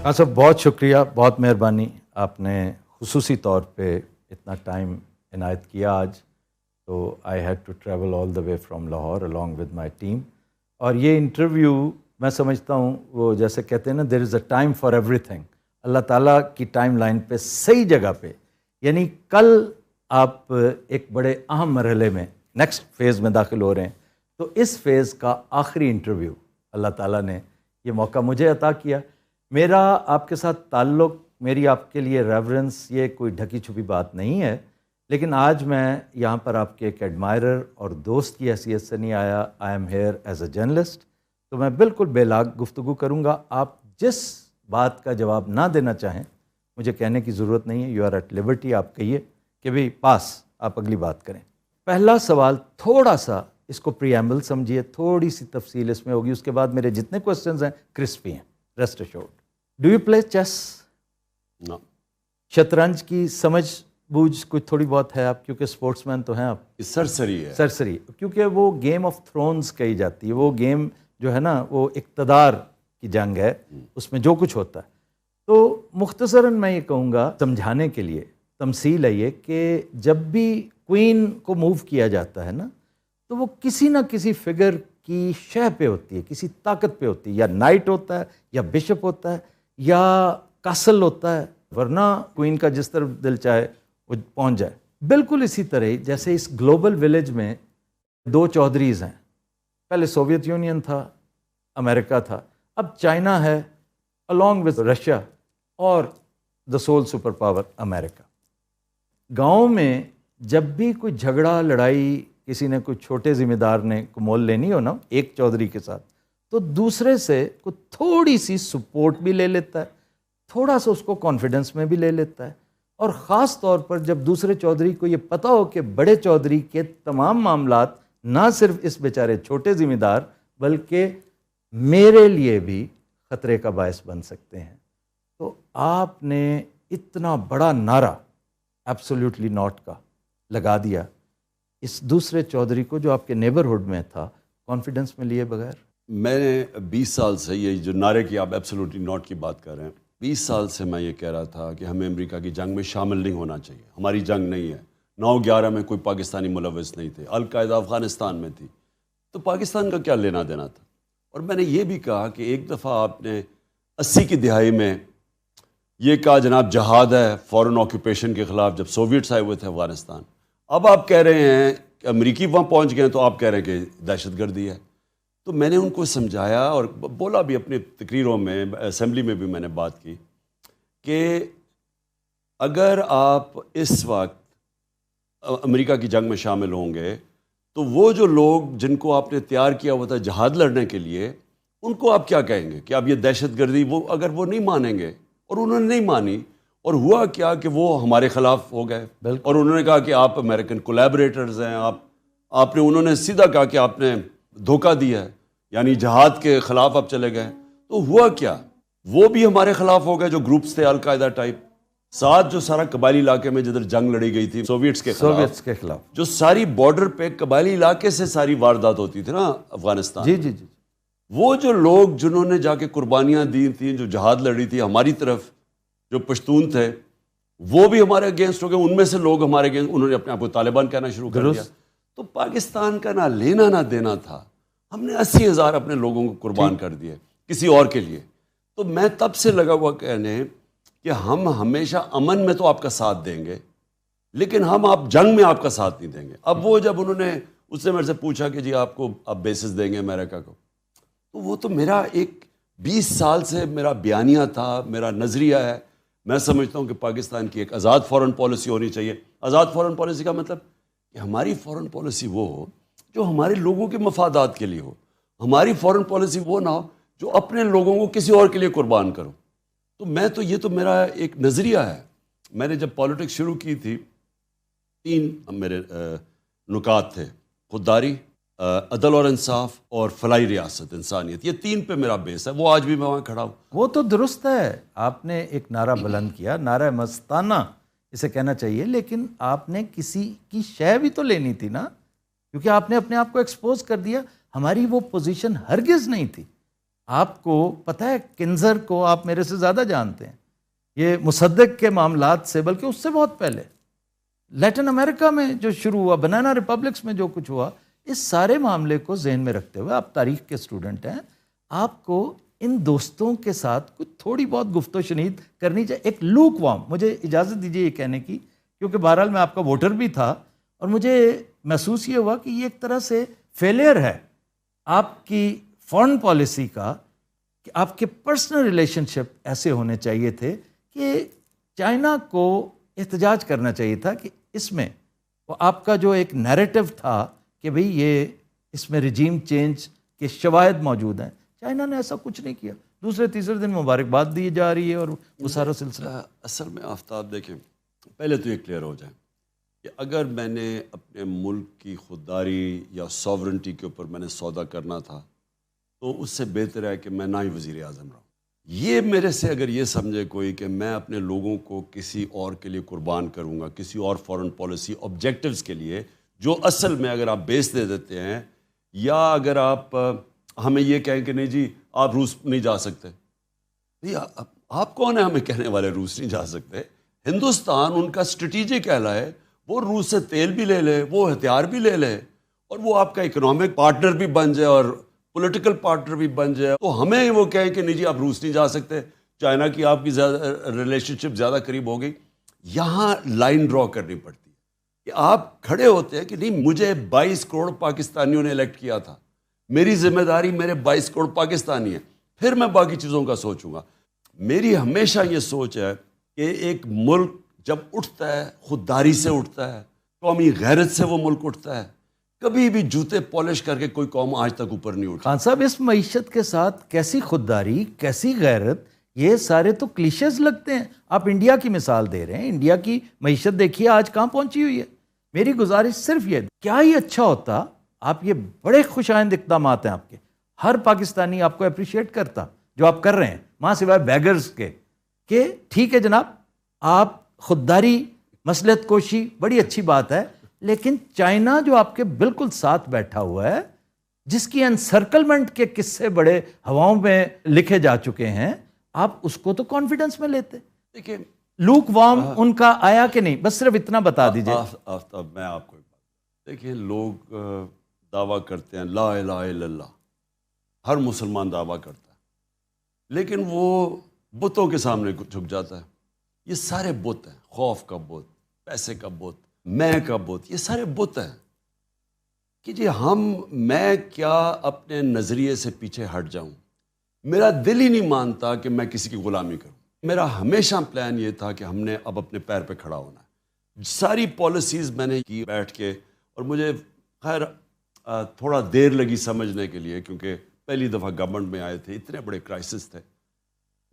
ہاں صاحب، بہت شکریہ، بہت مہربانی، آپ نے خصوصی طور پہ اتنا ٹائم عنایت کیا آج. تو I had to travel all the way from Lahore along with my team. اور یہ انٹرویو میں سمجھتا ہوں وہ جیسے کہتے ہیں نا there is a time for ایوری تھنگ. اللہ تعالیٰ کی ٹائم لائن پہ صحیح جگہ پہ، یعنی کل آپ ایک بڑے اہم مرحلے میں نیکسٹ فیز میں داخل ہو رہے ہیں. تو اس فیز کا آخری انٹرویو اللہ تعالیٰ نے یہ موقع مجھے عطا کیا. میرا آپ کے ساتھ تعلق، میری آپ کے لیے ریورنس، یہ کوئی ڈھکی چھپی بات نہیں ہے، لیکن آج میں یہاں پر آپ کے ایک ایڈمائرر اور دوست کی حیثیت سے نہیں آیا. I am here as a journalist. تو میں بالکل بے لاگ گفتگو کروں گا. آپ جس بات کا جواب نہ دینا چاہیں مجھے کہنے کی ضرورت نہیں ہے. You are at liberty. آپ کہیے کہ بھئی پاس، آپ اگلی بات کریں. پہلا سوال تھوڑا سا اس کو پریامبل سمجھیے، تھوڑی سی تفصیل اس میں ہوگی، اس کے بعد میرے جتنے کوسچنز ہیں کرسپی ہیں. Rest assured. Do you play chess? No. شطرنج کی سمجھ بوجھ کچھ تھوڑی بہت ہے آپ، کیونکہ اسپورٹس مین تو ہیں آپ. سرسری ہے. سرسری، کیونکہ وہ گیم آف تھرونز کہی جاتی ہے. وہ گیم جو ہے نا وہ اقتدار کی جنگ ہے، اس میں جو کچھ ہوتا ہے. تو مختصراً میں یہ کہوں گا سمجھانے کے لیے، تمثیل ہے یہ کہ جب بھی کوئین کو موو کیا جاتا ہے نا تو وہ کسی نہ کسی فگر کی شہ پہ ہوتی ہے، کسی طاقت پہ ہوتی ہے. یا نائٹ ہوتا ہے، یا بشپ ہوتا ہے، یا کاسل ہوتا ہے، ورنہ کوئین کا جس طرف دل چاہے وہ پہنچ جائے. بالکل اسی طرح جیسے اس گلوبل ولیج میں دو چودھریز ہیں. پہلے سوویت یونین تھا، امریکہ تھا، اب چائنا ہے along with رشیا، اور دا سول سپر پاور امریکہ. گاؤں میں جب بھی کوئی جھگڑا لڑائی کسی نے کوئی چھوٹے ذمہ دار نے کو مول لینی ہو نا ایک چودھری کے ساتھ، تو دوسرے سے کوئی تھوڑی سی سپورٹ بھی لے لیتا ہے، تھوڑا سا اس کو کانفیڈنس میں بھی لے لیتا ہے. اور خاص طور پر جب دوسرے چودھری کو یہ پتہ ہو کہ بڑے چودھری کے تمام معاملات نہ صرف اس بیچارے چھوٹے ذمہ دار بلکہ میرے لیے بھی خطرے کا باعث بن سکتے ہیں. تو آپ نے اتنا بڑا نعرہ ایبسولیوٹلی ناٹ کا لگا دیا اس دوسرے چودھری کو جو آپ کے نیبرہڈ میں تھا کانفیڈنس میں لیے بغیر. میں نے 20 سال سے یہ جو نعرے کی آپ ایبسولوٹلی ناٹ کی بات کر رہے ہیں، 20 سال سے میں یہ کہہ رہا تھا کہ ہمیں امریکہ کی جنگ میں شامل نہیں ہونا چاہیے. ہماری جنگ نہیں ہے. 9/11 میں کوئی پاکستانی ملوث نہیں تھے. القاعدہ افغانستان میں تھی، تو پاکستان کا کیا لینا دینا تھا. اور میں نے یہ بھی کہا کہ ایک دفعہ آپ نے 80 کی دہائی میں یہ کہا جناب جہاد ہے فورن آکوپیشن کے خلاف، جب سوویٹس آئے ہوئے تھے افغانستان. اب آپ کہہ رہے ہیں کہ امریکی وہاں پہنچ گئے ہیں تو آپ کہہ رہے ہیں کہ دہشت گردی ہے. تو میں نے ان کو سمجھایا اور بولا بھی اپنی تقریروں میں، اسمبلی میں بھی میں نے بات کی کہ اگر آپ اس وقت امریکہ کی جنگ میں شامل ہوں گے تو وہ جو لوگ جن کو آپ نے تیار کیا ہوا تھا جہاد لڑنے کے لیے، ان کو آپ کیا کہیں گے کہ اب یہ دہشت گردی، وہ اگر وہ نہیں مانیں گے، اور انہوں نے نہیں مانی، اور ہوا کیا کہ وہ ہمارے خلاف ہو گئے. اور انہوں نے کہا کہ آپ امریکن کولیبریٹرز ہیں. آپ نے، انہوں نے سیدھا کہا کہ آپ نے دھوکہ دیا ہے، یعنی جہاد کے خلاف آپ چلے گئے. تو ہوا کیا، وہ بھی ہمارے خلاف ہو گئے جو گروپس تھے القاعدہ ٹائپ. ساتھ جو سارا قبائلی علاقے میں جدھر جنگ لڑی گئی تھی سوویٹس کے خلاف، جو ساری بارڈر پہ قبائلی علاقے سے ساری واردات ہوتی تھی نا افغانستان. جی جی جی. وہ جو لوگ جنہوں نے جا کے قربانیاں دی تھیں، جو جہاد لڑی تھی ہماری طرف، جو پشتون تھے، وہ بھی ہمارے اگینسٹ ہو گئے. ان میں سے لوگ ہمارے اگینسٹ، انہوں نے اپنے آپ کو طالبان کہنا شروع کر دیا. تو پاکستان کا نہ لینا نہ دینا تھا. ہم نے 80,000 اپنے لوگوں کو قربان کر دیے کسی اور کے لیے. تو میں تب سے لگا ہوا کہنے کہ ہم ہمیشہ امن میں تو آپ کا ساتھ دیں گے، لیکن ہم آپ جنگ میں آپ کا ساتھ نہیں دیں گے. اب وہ جب انہوں نے اس سے میرے سے پوچھا کہ جی آپ کو آپ بیسز دیں گے امریکہ کو، تو وہ تو میرا ایک 20 سال سے میرا بیانیہ تھا، میرا نظریہ ہے. میں سمجھتا ہوں کہ پاکستان کی ایک آزاد فورن پالیسی ہونی چاہیے. آزاد فورن پالیسی کا مطلب کہ ہماری فورن پالیسی وہ ہو جو ہمارے لوگوں کے مفادات کے لیے ہو. ہماری فورن پالیسی وہ نہ ہو جو اپنے لوگوں کو کسی اور کے لیے قربان کرو. تو میں تو یہ تو میرا ایک نظریہ ہے. میں نے جب پالیٹکس شروع کی تھی 3 میرے نکات تھے: خودداری، عدل اور انصاف، اور فلاحی ریاست، انسانیت. یہ 3 پہ میرا بیس ہے. وہ آج بھی میں وہاں کھڑا ہوں. وہ تو درست ہے. آپ نے ایک نعرہ بلند کیا، نعرہ مستانہ اسے کہنا چاہیے، لیکن آپ نے کسی کی شے بھی تو لینی تھی نا، کیونکہ آپ نے اپنے آپ کو ایکسپوز کر دیا. ہماری وہ پوزیشن ہرگز نہیں تھی آپ کو پتہ ہے کنزر کو آپ میرے سے زیادہ جانتے ہیں، یہ مصدق کے معاملات سے بلکہ اس سے بہت پہلے لیٹن امریکہ میں جو شروع ہوا، بنانا ریپبلکس میں جو کچھ ہوا، اس سارے معاملے کو ذہن میں رکھتے ہوئے آپ تاریخ کے اسٹوڈنٹ ہیں، آپ کو ان دوستوں کے ساتھ کچھ تھوڑی بہت گفت و شنید کرنی چاہیے. ایک لوک وارم، مجھے اجازت دیجیے یہ کہنے کی، کیونکہ بہرحال میں آپ کا ووٹر بھی تھا اور مجھے محسوس یہ ہوا کہ یہ ایک طرح سے فیلئر ہے آپ کی فارن پالیسی کا، کہ آپ کے پرسنل ریلیشن شپ ایسے ہونے چاہیے تھے کہ چائنا کو احتجاج کرنا چاہیے تھا کہ اس میں وہ آپ کا جو ایک نیریٹو تھا کہ بھئی یہ اس میں رجیم چینج کے شواہد موجود ہیں، چائنا نے ایسا کچھ نہیں کیا. دوسرے تیسرے دن مبارکباد دی جا رہی ہے اور وہ سارا سلسلہ. اصل میں آفتاب دیکھیں، پہلے تو یہ کلیئر ہو جائے کہ اگر میں نے اپنے ملک کی خودداری یا ساورنٹی کے اوپر میں نے سودا کرنا تھا تو اس سے بہتر ہے کہ میں نہ ہی وزیر اعظم رہوں. یہ میرے سے اگر یہ سمجھے کوئی کہ میں اپنے لوگوں کو کسی اور کے لیے قربان کروں گا، کسی اور فارن پالیسی آبجیکٹیوز کے لیے، جو اصل میں اگر آپ بیس دے دیتے ہیں، یا اگر آپ ہمیں یہ کہیں کہ نہیں جی آپ روس نہیں جا سکتے، آپ کون ہیں ہمیں کہنے والے روس نہیں جا سکتے؟ ہندوستان ان کا اسٹریٹجک ایلا ہے، وہ روس سے تیل بھی لے لے، وہ ہتھیار بھی لے لے، اور وہ آپ کا اکنامک پارٹنر بھی بن جائے اور پولیٹیکل پارٹنر بھی بن جائے، تو ہمیں وہ کہیں کہ نہیں جی آپ روس نہیں جا سکتے، چائنا کی آپ کی ریلیشن شپ زیادہ قریب ہو گئی. یہاں لائن ڈرا کرنی پڑتی ہے کہ آپ کھڑے ہوتے ہیں کہ نہیں، مجھے 22 کروڑ پاکستانیوں نے الیکٹ کیا تھا، میری ذمہ داری میرے 22 کروڑ پاکستانی ہیں، پھر میں باقی چیزوں کا سوچوں گا. میری ہمیشہ یہ سوچ ہے کہ ایک ملک جب اٹھتا ہے خودداری سے اٹھتا ہے، قومی غیرت سے وہ ملک اٹھتا ہے. کبھی بھی جوتے پالش کر کے کوئی قوم آج تک اوپر نہیں اٹھی. خان صاحب، اس معیشت کے ساتھ کیسی خودداری، کیسی غیرت، یہ سارے تو کلیشز لگتے ہیں. آپ انڈیا کی مثال دے رہے ہیں، انڈیا کی معیشت دیکھیے آج کہاں پہنچی ہوئی ہے. میری گزارش صرف یہ، کیا ہی اچھا ہوتا، آپ یہ بڑے خوش آئند اقدامات ہیں آپ کے، ہر پاکستانی آپ کو اپریشیٹ کرتا جو آپ کر رہے ہیں، ماں سوائے بیگرز کے، کہ ٹھیک ہے جناب آپ خودداری، مصلحت کوشی بڑی اچھی بات ہے، لیکن چائنا جو آپ کے بالکل ساتھ بیٹھا ہوا ہے، جس کی انسرکلمنٹ کے قصے بڑے ہواؤں میں لکھے جا چکے ہیں، آپ اس کو تو کانفیڈنس میں لیتے. دیکھیں لوک وارم ان کا آیا کہ نہیں، بس صرف اتنا بتا دیجئے. آفتاب میں آپ کو ایک بات، دیکھیں لوگ دعویٰ کرتے ہیں لا الہ الا اللہ، ہر مسلمان دعویٰ کرتا ہے، لیکن وہ بتوں کے سامنے جھک جاتا ہے. یہ سارے بت ہیں، خوف کا بت، پیسے کا بت، میں کا بت، یہ سارے بت ہیں کہ جی میں کیا اپنے نظریے سے پیچھے ہٹ جاؤں. میرا دل ہی نہیں مانتا کہ میں کسی کی غلامی کروں. میرا ہمیشہ پلان یہ تھا کہ ہم نے اب اپنے پیر پہ کھڑا ہونا ہے. ساری پالیسیز میں نے کی بیٹھ کے، اور مجھے خیر تھوڑا دیر لگی سمجھنے کے لیے، کیونکہ پہلی دفعہ گورنمنٹ میں آئے تھے، اتنے بڑے کرائسس تھے،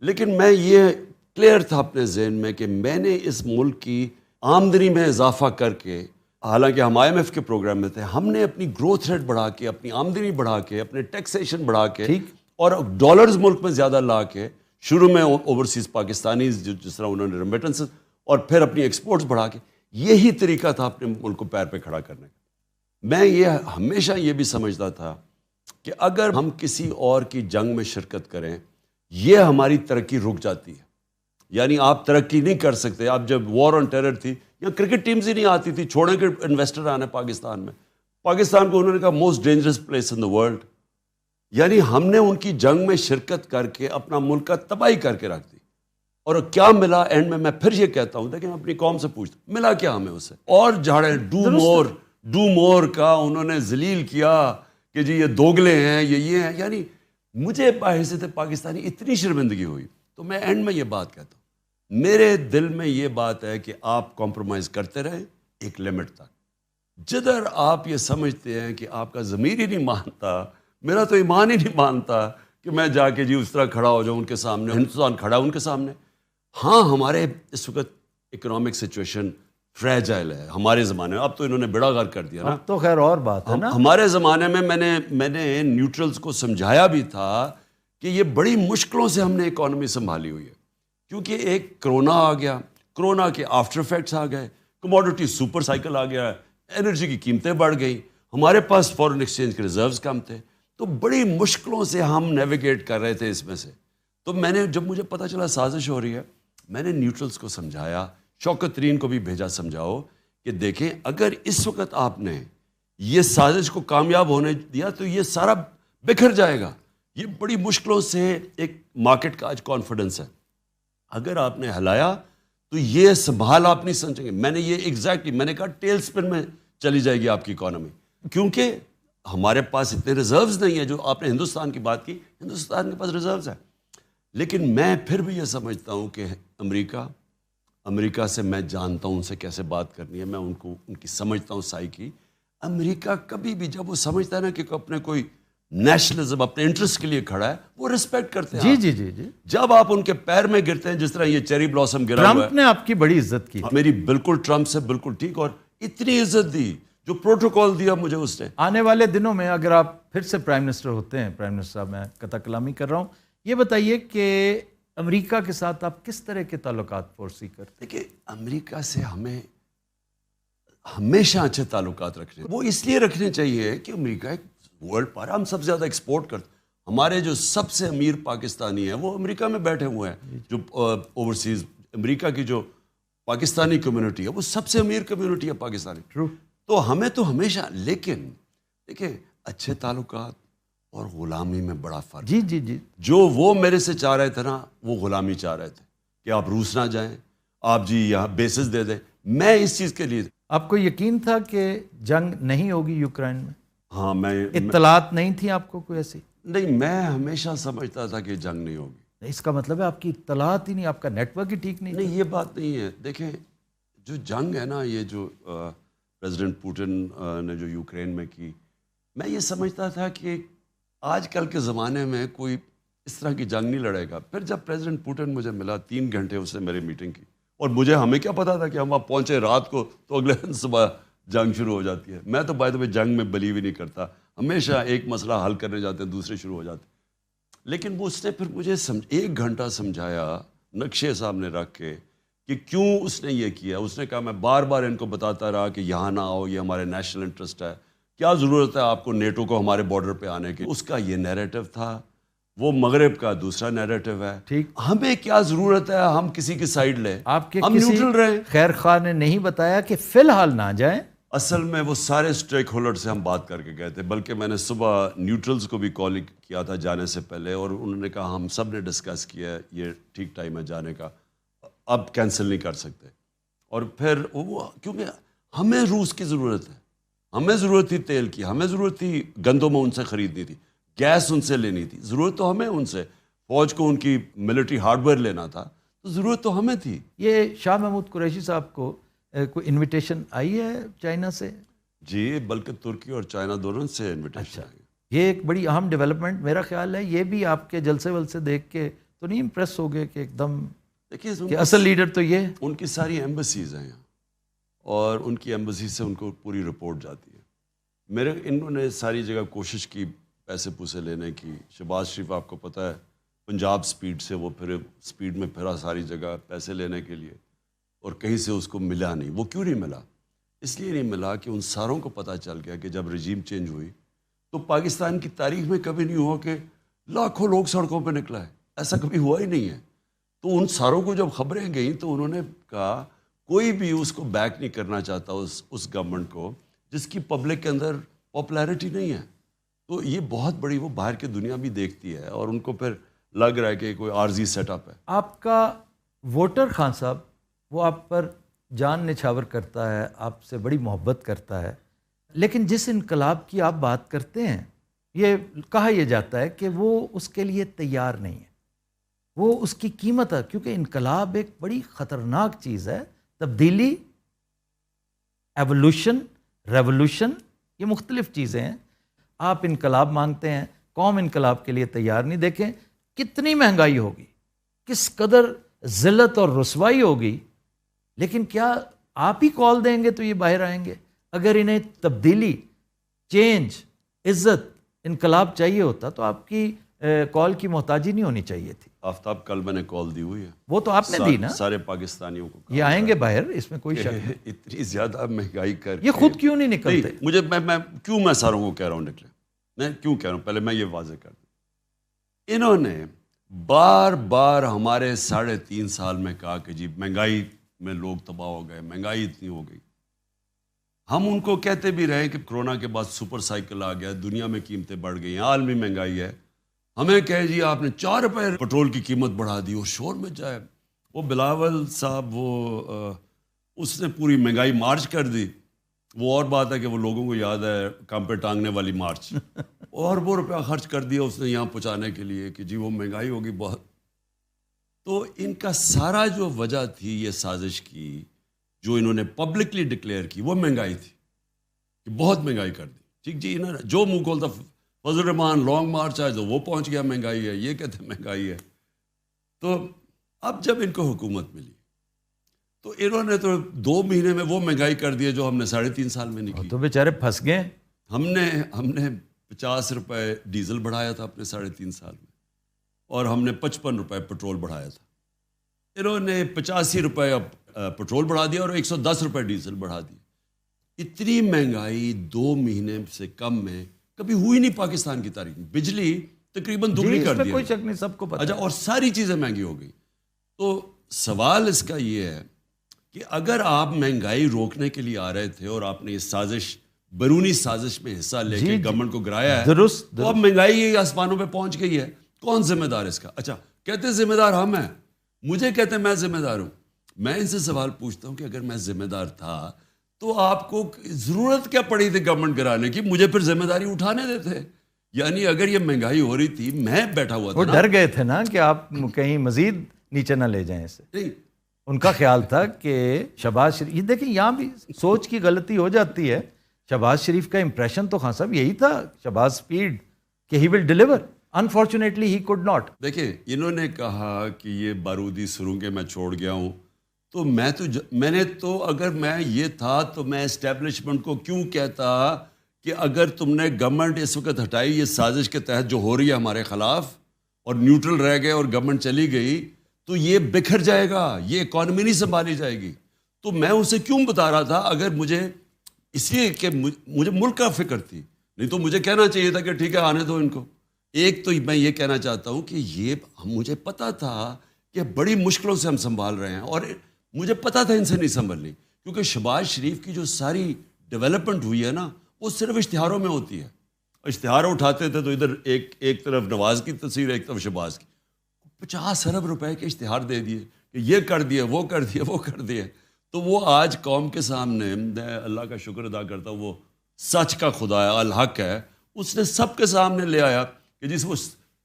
لیکن میں یہ کلیئر تھا اپنے ذہن میں کہ میں نے اس ملک کی آمدنی میں اضافہ کر کے، حالانکہ ہم آئی ایم ایف کے پروگرام میں تھے، ہم نے اپنی گروتھ ریٹ بڑھا کے، اپنی آمدنی بڑھا کے، اپنے ٹیکسیشن بڑھا کے، اور ڈالرز ملک میں زیادہ لا کے، شروع میں اوورسیز پاکستانیز جس طرح انہوں نے ریمیٹنسز، اور پھر اپنی ایکسپورٹس بڑھا کے، یہی طریقہ تھا اپنے ملک کو پیر پہ کھڑا کرنے کا. میں یہ ہمیشہ یہ بھی سمجھتا تھا کہ اگر ہم کسی اور کی جنگ میں شرکت کریں، یہ ہماری ترقی رک جاتی ہے. یعنی آپ ترقی نہیں کر سکتے. آپ جب وار آن ٹیرر تھی، یا کرکٹ ٹیمز ہی نہیں آتی تھی، چھوڑیں کہ انویسٹر آنے پاکستان میں، پاکستان کو انہوں نے کہا most dangerous place in the world. یعنی ہم نے ان کی جنگ میں شرکت کر کے اپنا ملک کا تباہی کر کے رکھ دی. اور کیا ملا اینڈ میں پھر یہ کہتا ہوں، دیکھیں اپنی قوم سے پوچھتا ہوں ملا کیا ہمیں اسے، اور جھاڑے ڈو مور کا انہوں نے ذلیل کیا کہ جی یہ دوگلے ہیں، یہ ہیں. یعنی مجھے بحیثیت پاکستانی اتنی شرمندگی ہوئی. تو میں اینڈ میں یہ بات کہتا ہوں، میرے دل میں یہ بات ہے کہ آپ کمپرومائز کرتے رہیں ایک لمٹ تک. جدھر آپ یہ سمجھتے ہیں کہ آپ کا ضمیر ہی نہیں مانتا، میرا تو ایمان ہی نہیں مانتا کہ میں جا کے جی اس طرح کھڑا ہو جاؤں ان کے سامنے. ہندوستان کھڑا ان کے سامنے. ہاں ہمارے اس وقت اکنامک سچویشن فریجائل ہے ہمارے زمانے میں. اب تو انہوں نے بیڑا غرق کر دیا نا. تو خیر اور بات ہے نا. ہمارے زمانے میں میں نے نیوٹرلز کو سمجھایا بھی تھا کہ یہ بڑی مشکلوں سے ہم نے اکانومی سنبھالی ہوئی ہے، کیونکہ ایک کرونا آ گیا، کرونا کے آفٹر افیکٹس آ گئے، کموڈٹی سپر سائیکل آ گیا، انرجی کی قیمتیں بڑھ گئیں، ہمارے پاس فارن ایکسچینج کے ریزروز کم تھے. تو بڑی مشکلوں سے ہم نیویگیٹ کر رہے تھے اس میں سے. تو میں نے جب مجھے پتہ چلا سازش ہو رہی ہے, میں نے نیوٹرلز کو سمجھایا, شوکت ترین کو بھی بھیجا سمجھاؤ کہ دیکھیں اگر اس وقت آپ نے یہ سازش کو کامیاب ہونے دیا تو یہ سارا بکھر جائے گا. یہ بڑی مشکلوں سے ایک مارکیٹ کا آج کانفیڈنس ہے, اگر آپ نے ہلایا تو یہ سنبھال آپ نہیں سمجھیں گے. میں نے یہ ایگزیکٹلی میں نے کہا ٹیل اسپن میں چلی جائے گی آپ کی اکانومی, کیونکہ ہمارے پاس اتنے ریزروز نہیں ہیں. جو آپ نے ہندوستان کی بات کی, ہندوستان کے پاس ریزروز ہیں, لیکن میں پھر بھی یہ سمجھتا ہوں کہ امریکہ سے میں جانتا ہوں ان سے کیسے بات کرنی ہے, میں ان کی سمجھتا ہوں سائیکی. امریکہ کبھی بھی جب وہ سمجھتا ہے نا کہ اپنے کوئی نیشنلزم اپنے انٹرسٹ کے لیے کھڑا ہے, وہ ریسپیکٹ کرتے ہیں. جی جی جی. جب آپ ان کے پیر میں گرتے ہیں, جس طرح یہ چیری بلاسم گرا ہوا ہے, ٹرمپ نے آپ کی بڑی عزت کی, میری بالکل ٹرمپ سے بالکل ٹھیک, اور اتنی عزت دی, جو پروٹوکول دیا مجھے اس نے. آنے والے دنوں میں اگر آپ پھر سے پرائم منسٹر ہوتے ہیں, پرائم منسٹر صاحب میں قطع کلامی کر رہا ہوں, یہ بتائیے کہ امریکہ کے ساتھ آپ کس طرح کے تعلقات فورسی کرتے ہیں؟ دیکھیے امریکہ سے ہمیں ہمیشہ اچھے تعلقات رکھنے, وہ اس لیے رکھنے چاہیے کہ امریکہ ایک ورلڈ پر ہم سب سے زیادہ ایکسپورٹ کرتے. ہمارے جو سب سے امیر پاکستانی ہیں وہ امریکہ میں بیٹھے ہوئے ہیں, جو اوورسیز امریکہ کی جو پاکستانی کمیونٹی ہے وہ سب سے امیر کمیونٹی ہے پاکستانی. ٹرو. تو ہمیں تو ہمیشہ, لیکن دیکھیں اچھے تعلقات اور غلامی میں بڑا فرق. جی جی جی. جو وہ میرے سے چاہ رہے تھے نا, وہ غلامی چاہ رہے تھے کہ آپ روس نہ جائیں, آپ جی یہاں بیسز دے دیں. میں اس چیز کے لیے, آپ کو یقین تھا کہ جنگ نہیں ہوگی یوکرائن میں؟ ہاں میں اطلاعات نہیں تھی آپ کو کوئی ایسی؟ نہیں, میں ہمیشہ سمجھتا تھا کہ جنگ نہیں ہوگی. اس کا مطلب ہے آپ کی اطلاعات ہی نہیں, آپ کا نیٹ ورک ہی ٹھیک نہیں. نہیں, یہ بات نہیں ہے. دیکھیں جو جنگ ہے نا, یہ جو پریزیڈنٹ پوٹن نے جو یوکرین میں کی, میں یہ سمجھتا تھا کہ آج کل کے زمانے میں کوئی اس طرح کی جنگ نہیں لڑے گا. پھر جب پریزیڈنٹ پوٹن مجھے ملا, 3 گھنٹے اس نے میری میٹنگ کی, اور ہمیں کیا پتا تھا کہ ہم وہاں پہنچے رات کو تو اگلے دن صبح جنگ شروع ہو جاتی ہے. میں تو بائی دا وے جنگ میں بلیو ہی نہیں کرتا, ہمیشہ ایک مسئلہ حل کرنے جاتے ہیں دوسرے شروع ہو جاتے ہیں. لیکن وہ اس نے پھر مجھے 1 گھنٹہ سمجھایا نقشے سامنے رکھ کے کہ کیوں اس نے یہ کیا. اس نے کہا میں بار بار ان کو بتاتا رہا کہ یہاں نہ آؤ, یہ ہمارے نیشنل انٹرسٹ ہے, کیا ضرورت ہے آپ کو نیٹو کو ہمارے بارڈر پہ آنے کی. اس کا یہ نیریٹو تھا, وہ مغرب کا دوسرا نیریٹو ہے. ٹھیک, ہمیں کیا ضرورت ہے ہم کسی کی سائیڈ لیں, آپ کے ہم کسی نیوٹرل رہیں. خیر خواہ نے نہیں بتایا کہ فی الحال نہ جائیں؟ اصل میں وہ سارے اسٹیک ہولڈر سے ہم بات کر کے گئے تھے, بلکہ میں نے صبح نیوٹرلز کو بھی کال کیا تھا جانے سے پہلے, اور انہوں نے کہا ہم سب نے ڈسکس کیا ہے یہ ٹھیک ٹائم ہے جانے کا, اب کینسل نہیں کر سکتے. اور پھر وہ کیونکہ ہمیں روس کی ضرورت ہے, ہمیں ضرورت تھی تیل کی, ہمیں ضرورت تھی گندم ان سے خریدنی تھی, گیس ان سے لینی تھی, ضرورت تو ہمیں ان سے, فوج کو ان کی ملٹری ہارڈ ویئر لینا تھا, تو ضرورت تو ہمیں تھی. یہ شاہ محمود قریشی صاحب کو کوئی انویٹیشن آئی ہے چائنا سے؟ جی, بلکہ ترکی اور چائنا دونوں سے انویٹیشن آئی. یہ ایک بڑی اہم ڈیولپمنٹ میرا خیال ہے. یہ بھی آپ کے جلسے ولسے دیکھ کے تو نہیں امپریس ہو گئے کہ ایک دم دیکھیے کہ اصل لیڈر تو یہ؟ ان کی ساری ایمبیسیز ہیں یہاں, اور ان کی ایمبیسی سے ان کو پوری رپورٹ جاتی ہے. انہوں نے ساری جگہ کوشش کی پیسے پوسے لینے کی. شہباز شریف آپ کو پتہ ہے پنجاب سپیڈ سے وہ پھر سپیڈ میں پھرا ساری جگہ پیسے لینے کے لیے, اور کہیں سے اس کو ملا نہیں. وہ کیوں نہیں ملا؟ اس لیے نہیں ملا کہ ان ساروں کو پتہ چل گیا کہ جب رجیم چینج ہوئی تو پاکستان کی تاریخ میں کبھی نہیں ہوا کہ لاکھوں لوگ سڑکوں پہ نکلا ہے, ایسا کبھی ہوا ہی نہیں ہے. تو ان ساروں کو جب خبریں گئیں تو انہوں نے کہا کوئی بھی اس کو بیک نہیں کرنا چاہتا اس گورنمنٹ کو جس کی پبلک کے اندر پاپولیرٹی نہیں ہے. تو یہ بہت بڑی, وہ باہر کی دنیا بھی دیکھتی ہے, اور ان کو پھر لگ رہا ہے کہ کوئی عارضی سیٹ اپ ہے. آپ کا ووٹر خان صاحب وہ آپ پر جان نچھاور کرتا ہے, آپ سے بڑی محبت کرتا ہے, لیکن جس انقلاب کی آپ بات کرتے ہیں یہ کہا یہ جاتا ہے کہ وہ اس کے لیے تیار نہیں ہے, وہ اس کی قیمت ہے, کیونکہ انقلاب ایک بڑی خطرناک چیز ہے. تبدیلی, ایوولوشن, ریولوشن, یہ مختلف چیزیں ہیں. آپ انقلاب مانگتے ہیں, قوم انقلاب کے لیے تیار نہیں. دیکھیں کتنی مہنگائی ہوگی, کس قدر ذلت اور رسوائی ہوگی, لیکن کیا آپ ہی کال دیں گے تو یہ باہر آئیں گے؟ اگر انہیں تبدیلی, چینج, عزت, انقلاب چاہیے ہوتا تو آپ کی کال کی محتاجی نہیں ہونی چاہیے تھی. آفتاب کل میں نے کال دی ہوئی ہے, وہ تو آپ نے دی نا, سارے پاکستانیوں کو. یہ آئیں گے باہر, اس میں کوئی شک نہیں. اتنی زیادہ مہنگائی کر یہ خود کیوں نہیں نکلتے؟ مجھے میں کیوں میں ساروں کو کہہ رہا ہوں نکلے, میں کیوں کہہ رہا ہوں، پہلے میں یہ واضح کر دوں، انہوں نے بار بار ہمارے 3.5 سال میں کہا کہ جی مہنگائی میں لوگ تباہ ہو گئے، مہنگائی اتنی ہو گئی. ہم ان کو کہتے بھی رہے کہ کرونا کے بعد سپر سائیکل آ گیا، دنیا میں قیمتیں بڑھ گئی ہیں، عالمی مہنگائی ہے. ہمیں کہے جی آپ نے 4 روپے پٹرول کی قیمت بڑھا دی، اور شور میں جائے. وہ بلاول صاحب اس نے پوری مہنگائی مارچ کر دی. وہ اور بات ہے کہ وہ لوگوں کو یاد ہے کام پہ ٹانگنے والی مارچ، اور وہ روپیہ خرچ کر دیا اس نے یہاں پہنچانے کے لیے کہ جی وہ مہنگائی ہوگی بہت. تو ان کا سارا جو وجہ تھی یہ سازش کی جو انہوں نے پبلکلی ڈکلیئر کی وہ مہنگائی تھی کہ بہت مہنگائی کر دی. ٹھیک جی، انہوں نے جو منہ کھولتا فضل الرحمان لانگ مارچ آئے تو وہ پہنچ گیا مہنگائی ہے، یہ کہتے ہیں مہنگائی ہے. تو اب جب ان کو حکومت ملی تو انہوں نے تو 2 مہینے میں وہ مہنگائی کر دی جو ہم نے 3.5 سال میں نہیں کی. تو بیچارے پھنس گئے. ہم نے 50 روپے ڈیزل بڑھایا تھا اپنے 3.5 سال میں، اور ہم نے 55 روپے پٹرول بڑھایا تھا. انہوں نے 85 روپے پٹرول بڑھا دیا اور 110 روپے ڈیزل بڑھا دی. اتنی مہنگائی 2 مہینے سے کم میں کبھی ہوئی نہیں پاکستان کی تاریخ میں. بجلی تقریباً دگنی کر دی، کوئی شک نہیں، سب کو پتہ. اچھا، اور ساری چیزیں مہنگی ہو گئی. تو سوال اس کا یہ ہے کہ اگر آپ مہنگائی روکنے کے لیے آ رہے تھے اور آپ نے یہ سازش، بیرونی سازش میں حصہ لے کے گورنمنٹ کو گرایا ہے، تو اب مہنگائی آسمانوں پہ پہنچ گئی ہے. کون ذمہ دار اس کا؟ اچھا، کہتے ذمہ دار ہم ہیں، مجھے کہتے ہیں میں ذمہ دار ہوں. میں ان سے سوال پوچھتا ہوں کہ اگر میں ذمہ دار تھا تو آپ کو ضرورت کیا پڑی تھی گورنمنٹ گرانے کی؟ مجھے پھر ذمہ داری اٹھانے دیتے. یعنی اگر یہ مہنگائی ہو رہی تھی، میں بیٹھا ہوا تھا، وہ ڈر گئے تھے نا کہ آپ کہیں مزید نیچے نہ لے جائیں اسے. نہیں، ان کا خیال تھا کہ شہباز شریف، یہ دیکھیں یہاں بھی سوچ کی غلطی ہو جاتی ہے. شہباز شریف کا امپریشن تو خان صاحب یہی تھا، شہباز اسپیڈ، کہ he will deliver. Unfortunately he could not. دیکھیں انہوں نے کہا کہ یہ بارودی سرنگیں میں چھوڑ گیا ہوں. تو میں نے تو اگر میں یہ تھا تو میں اسٹیبلشمنٹ کو کیوں کہتا کہ اگر تم نے گورنمنٹ اس وقت ہٹائی یہ سازش کے تحت جو ہو رہی ہے ہمارے خلاف، اور نیوٹرل رہ گئے اور گورنمنٹ چلی گئی، تو یہ بکھر جائے گا، یہ اکانومی نہیں سنبھالی جائے گی. تو میں اسے کیوں بتا رہا تھا؟ اگر مجھے اس لیے کہ مجھے ملک کا فکر تھی، نہیں تو مجھے کہنا چاہیے تھا کہ ٹھیک ہے آنے دو ان کو. ایک تو میں یہ کہنا چاہتا ہوں کہ یہ مجھے پتا تھا کہ بڑی مشکلوں سے ہم سنبھال رہے ہیں، اور مجھے پتا تھا ان سے نہیں سنبھلنی، کیونکہ شہباز شریف کی جو ساری ڈیولپمنٹ ہوئی ہے نا وہ صرف اشتہاروں میں ہوتی ہے. اشتہار اٹھاتے تھے تو ادھر ایک طرف نواز کی تصویر، ایک طرف شہباز کی. 50 ارب روپے کے اشتہار دے دیے کہ یہ کر دیا، وہ کر دیا، وہ کر دیا. تو وہ آج قوم کے سامنے، میں اللہ کا شکر ادا کرتا ہوں، وہ سچ کا خدا ہے، الحق ہے، اس نے سب کے سامنے لے آیا کہ جس وہ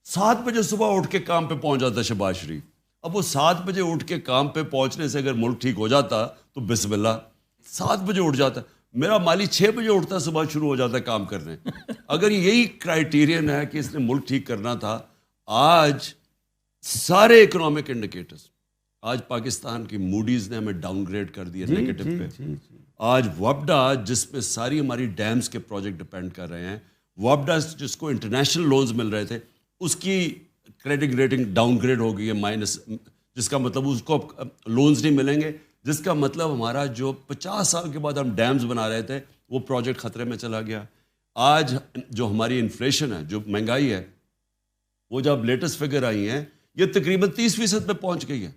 7 بجے صبح اٹھ کے کام پہ پہنچ جاتا ہے شہباز شریف. اب وہ 7 بجے اٹھ کے کام پہ پہنچنے سے اگر ملک ٹھیک ہو جاتا تو بسم اللہ، 7 بجے اٹھ جاتا. میرا مالی 6 بجے اٹھتا ہے، صبح شروع ہو جاتا ہے کام کرنے. اگر یہی کرائیٹیرین ہے کہ اس نے ملک ٹھیک کرنا تھا، آج سارے اکنامک انڈیکیٹرز، آج پاکستان کی موڈیز نے ہمیں ڈاؤن گریڈ کر دیا نیگیٹو پہ. آج وابڈا جس پہ ساری ہماری ڈیمز کے پروجیکٹ ڈپینڈ کر رہے ہیں، وابڈا جس کو انٹرنیشنل لونز مل رہے تھے، اس کی کریڈٹ ریٹنگ ڈاؤن گریڈ ہو گئی ہے مائنس، جس کا مطلب اس کو لونز نہیں ملیں گے، جس کا مطلب ہمارا جو 50 سال کے بعد ہم ڈیمز بنا رہے تھے وہ پروجیکٹ خطرے میں چلا گیا. آج جو ہماری انفلیشن ہے، جو مہنگائی ہے، وہ جب لیٹسٹ فگر آئی ہیں یہ تقریباً 30% پہ پہنچ گئی ہے.